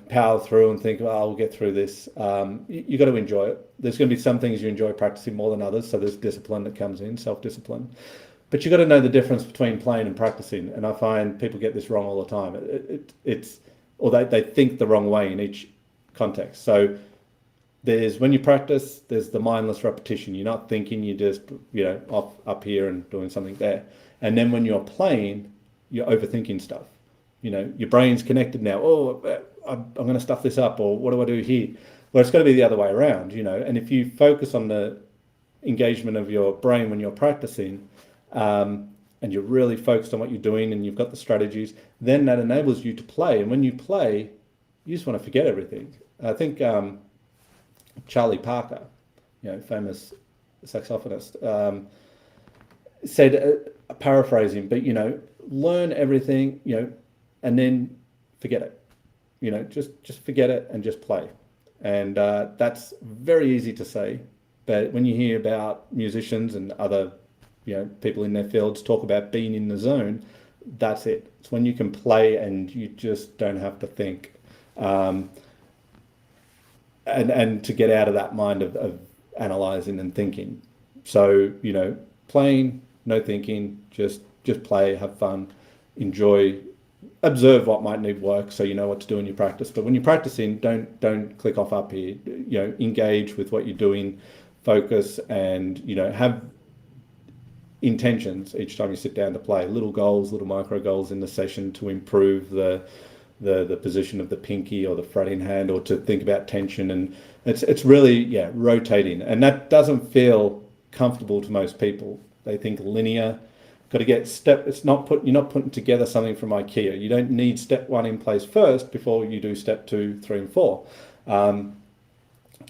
power through and think, oh, I'll get through this. You got to enjoy it. There's going to be some things you enjoy practicing more than others, so there's discipline that comes in, self-discipline. But you got to know the difference between playing and practicing, and I find people get this wrong all the time. Or they think the wrong way in each context. So there's, when you practice, there's the mindless repetition. You're not thinking, you're just off up here and doing something there. And then when you're playing, you're overthinking stuff. Your brain's connected now. Oh, I'm going to stuff this up, or what do I do here? Well, it's got to be the other way around, And if you focus on the engagement of your brain when you're practicing, and you're really focused on what you're doing, and you've got the strategies, then that enables you to play. And when you play, you just want to forget everything. I think Charlie Parker, famous saxophonist, said, paraphrasing, but learn everything, and then forget it. Just forget it and just play. And that's very easy to say, but when you hear about musicians and other people in their fields talk about being in the zone, that's it. It's when you can play and you just don't have to think. And to get out of that mind of analyzing and thinking. So, playing, no thinking, just play, have fun, enjoy, observe what might need work so you know what to do in your practice. But when you're practicing, don't click off up here. Engage with what you're doing, focus, and have intentions each time you sit down to play. Little goals, little micro goals in the session to improve the position of the pinky or the fretting hand, or to think about tension. And it's really rotating, and that doesn't feel comfortable to most people. They think linear, got to get step. You're not putting together something from IKEA. You don't need step one in place first before you do step 2, 3, and 4.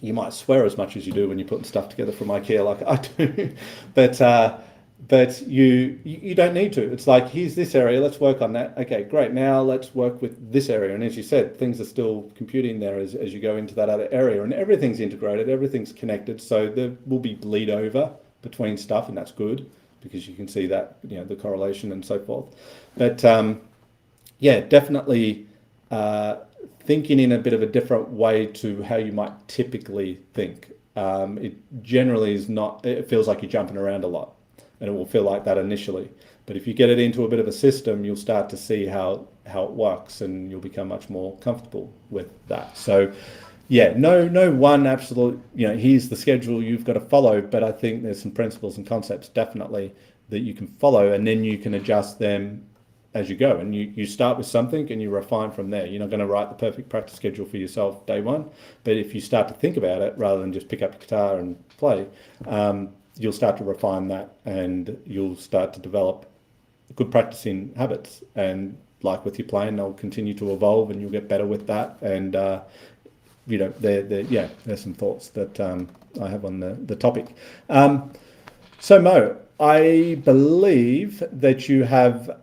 You might swear as much as you do when you're putting stuff together from IKEA, like I do, but you don't need to. It's like, here's this area, let's work on that. Okay, great. Now let's work with this area. And as you said, things are still computing there as you go into that other area, and everything's integrated, everything's connected. So there will be bleed over between stuff, and that's good, because you can see that, the correlation and so forth. But definitely thinking in a bit of a different way to how you might typically think. It generally is not, it feels like you're jumping around a lot. And it will feel like that initially. But if you get it into a bit of a system, you'll start to see how it works, and you'll become much more comfortable with that. So no one absolute, here's the schedule you've got to follow, but I think there's some principles and concepts definitely that you can follow, and then you can adjust them as you go. And you start with something and you refine from there. You're not going to write the perfect practice schedule for yourself day one, but if you start to think about it rather than just pick up the guitar and play, you'll start to refine that, and you'll start to develop good practicing habits. And like with your playing, they'll continue to evolve, and you'll get better with that. And there's some thoughts that I have on the topic. So Mo, I believe that you have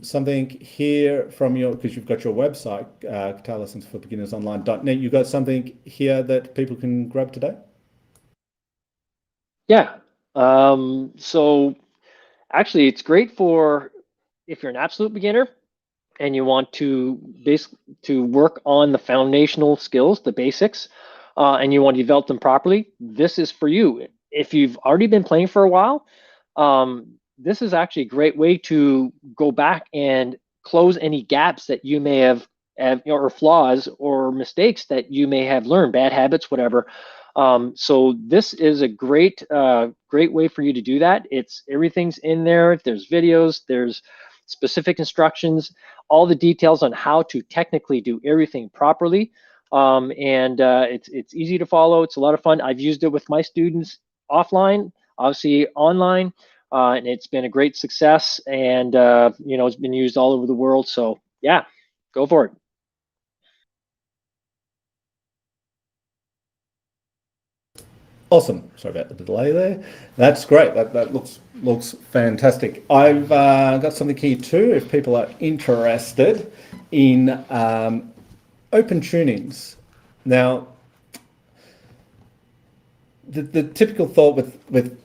something here from your, because you've got your website, Guitar Lessons for Beginners Online.net. You've got something here that people can grab today? Yeah. So actually, it's great for if you're an absolute beginner and you want to work on the foundational skills, the basics, and you want to develop them properly. This is for you. If you've already been playing for a while, this is actually a great way to go back and close any gaps that you may have or flaws or mistakes that you may have learned, bad habits, whatever. So this is a great way for you to do that. It's everything's in there. There's videos, there's specific instructions, all the details on how to technically do everything properly. And it's easy to follow. It's a lot of fun. I've used it with my students offline, obviously online, and it's been a great success. And it's been used all over the world. So yeah, go for it. Awesome. Sorry about the delay there. That's great. That looks fantastic. I've got something here too. If people are interested in open tunings, now the typical thought with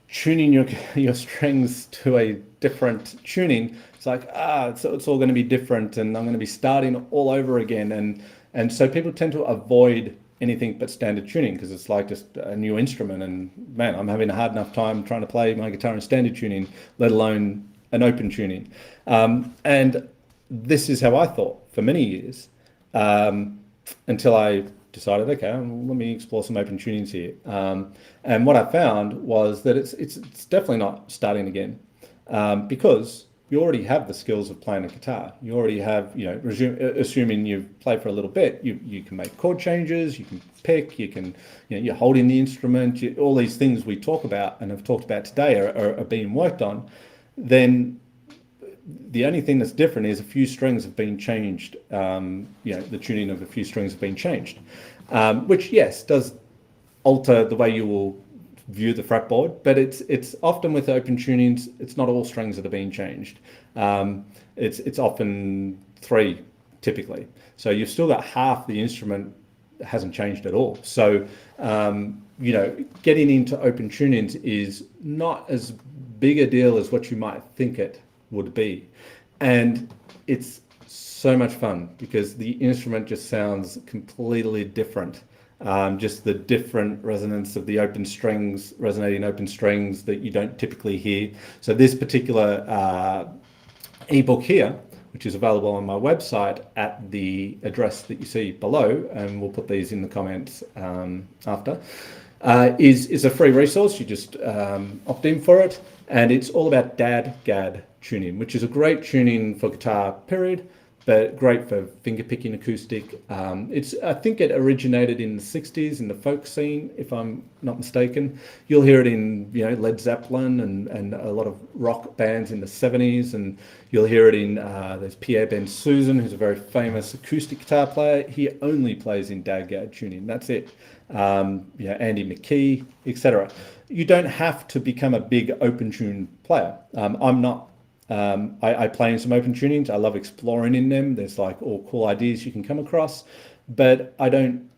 tuning your strings to a different tuning, it's like it's all going to be different, and I'm going to be starting all over again, and so people tend to avoid anything but standard tuning because it's like just a new instrument, and man, I'm having a hard enough time trying to play my guitar in standard tuning, let alone an open tuning. And this is how I thought for many years, until I decided, okay, let me explore some open tunings here. And what I found was that it's definitely not starting again, because you already have the skills of playing a guitar. You already have, assuming you've played for a little bit, you can make chord changes, you can pick, you're holding the instrument, all these things we talk about and have talked about today are being worked on. Then the only thing that's different is a few strings have been changed. The tuning of a few strings have been changed, which yes does alter the way you will view the fretboard, but it's often with open tunings, it's not all strings that are being changed. It's often three typically. So you've still got half the instrument hasn't changed at all. So getting into open tunings is not as big a deal as what you might think it would be, and it's so much fun because the instrument just sounds completely different. Just the different resonance of the open strings, resonating open strings that you don't typically hear. So this particular ebook here, which is available on my website at the address that you see below, and we'll put these in the comments after, is a free resource. You just opt in for it, and it's all about dad-gad tuning, which is a great tuning for guitar, period, but great for fingerpicking acoustic. I think it originated in the 60s in the folk scene, if I'm not mistaken. You'll hear it in Led Zeppelin and a lot of rock bands in the 70s, and you'll hear it in there's Pierre Ben Susan, who's a very famous acoustic guitar player. He only plays in dad-gad tuning. That's it. Andy McKee, etc. You don't have to become a big open tune player. I'm not. I play in some open tunings. I love exploring in them. There's like all cool ideas you can come across, but I don't,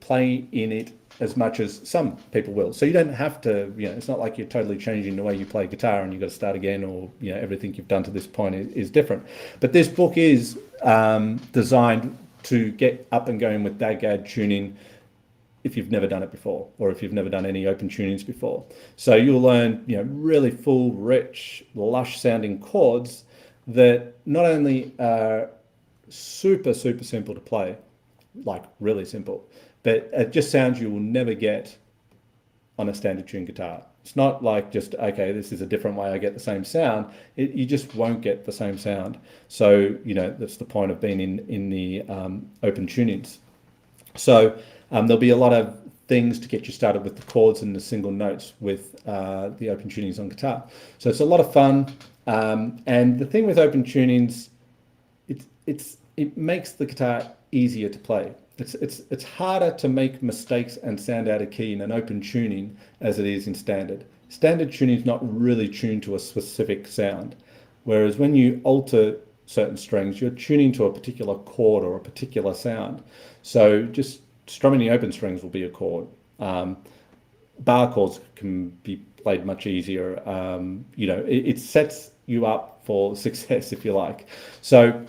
play in it as much as some people will. So you don't have to, it's not like you're totally changing the way you play guitar and you've got to start again, or, everything you've done to this point is different. But this book is designed to get up and going with dad-gad tuning if you've never done it before, or if you've never done any open tunings before. So you'll learn, really full, rich, lush sounding chords that not only are super, super simple to play, like really simple, but it just sounds you will never get on a standard tuned guitar. It's not like just, okay, this is a different way I get the same sound. You just won't get the same sound. So, that's the point of being in the open tunings. So there'll be a lot of things to get you started with the chords and the single notes with the open tunings on guitar. So it's a lot of fun. And the thing with open tunings, it makes the guitar easier to play. It's harder to make mistakes and sound out of key in an open tuning as it is in standard. Standard tuning is not really tuned to a specific sound. Whereas when you alter certain strings, you're tuning to a particular chord or a particular sound. So just strumming the open strings will be a chord. Bar chords can be played much easier. It sets you up for success, if you like. So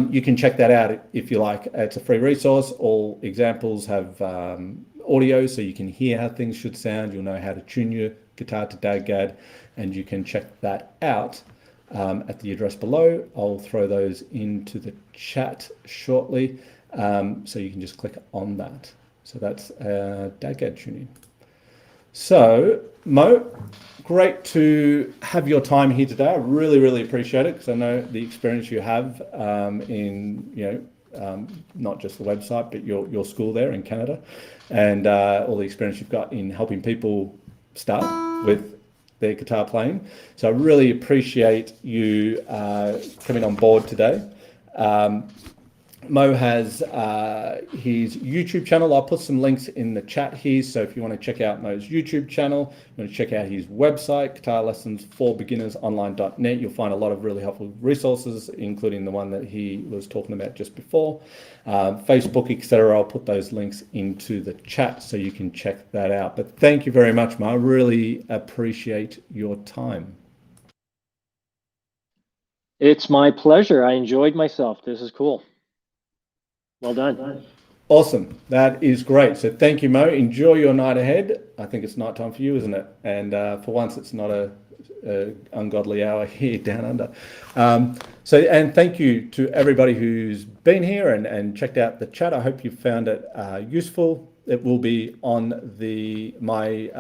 you can check that out if you like. It's a free resource. All examples have audio, so you can hear how things should sound. You'll know how to tune your guitar to DAGAD, and you can check that out at the address below. I'll throw those into the chat shortly, so you can just click on that. So that's DAGAD tuning. So, Mo, great to have your time here today. I really, really appreciate it because I know the experience you have in, not just the website, but your school there in Canada, and all the experience you've got in helping people start with their guitar playing. So I really appreciate you coming on board today. Mo has his YouTube channel. I'll put some links in the chat here. So if you want to check out Mo's YouTube channel, you want to check out his website, guitarlessonsforbeginnersonline.net, you'll find a lot of really helpful resources, including the one that he was talking about just before. Facebook, etc. I'll put those links into the chat so you can check that out. But thank you very much, Mo. I really appreciate your time. It's my pleasure. I enjoyed myself. This is cool. Well done. Awesome. That is great. So thank you, Mo. Enjoy your night ahead. I think it's night time for you, isn't it? And for once, it's not a ungodly hour here down under. And thank you to everybody who's been here and checked out the chat. I hope you found it useful. It will be on my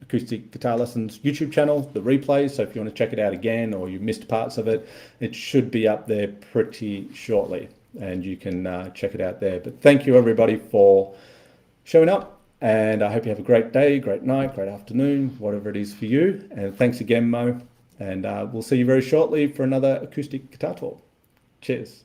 Acoustic Guitar Lessons YouTube channel, the replays. So if you want to check it out again or you missed parts of it, it should be up there pretty shortly. And you can check it out there. But thank you, everybody, for showing up. And I hope you have a great day, great night, great afternoon, whatever it is for you. And thanks again, Mo. And we'll see you very shortly for another Acoustic Guitar Talk. Cheers.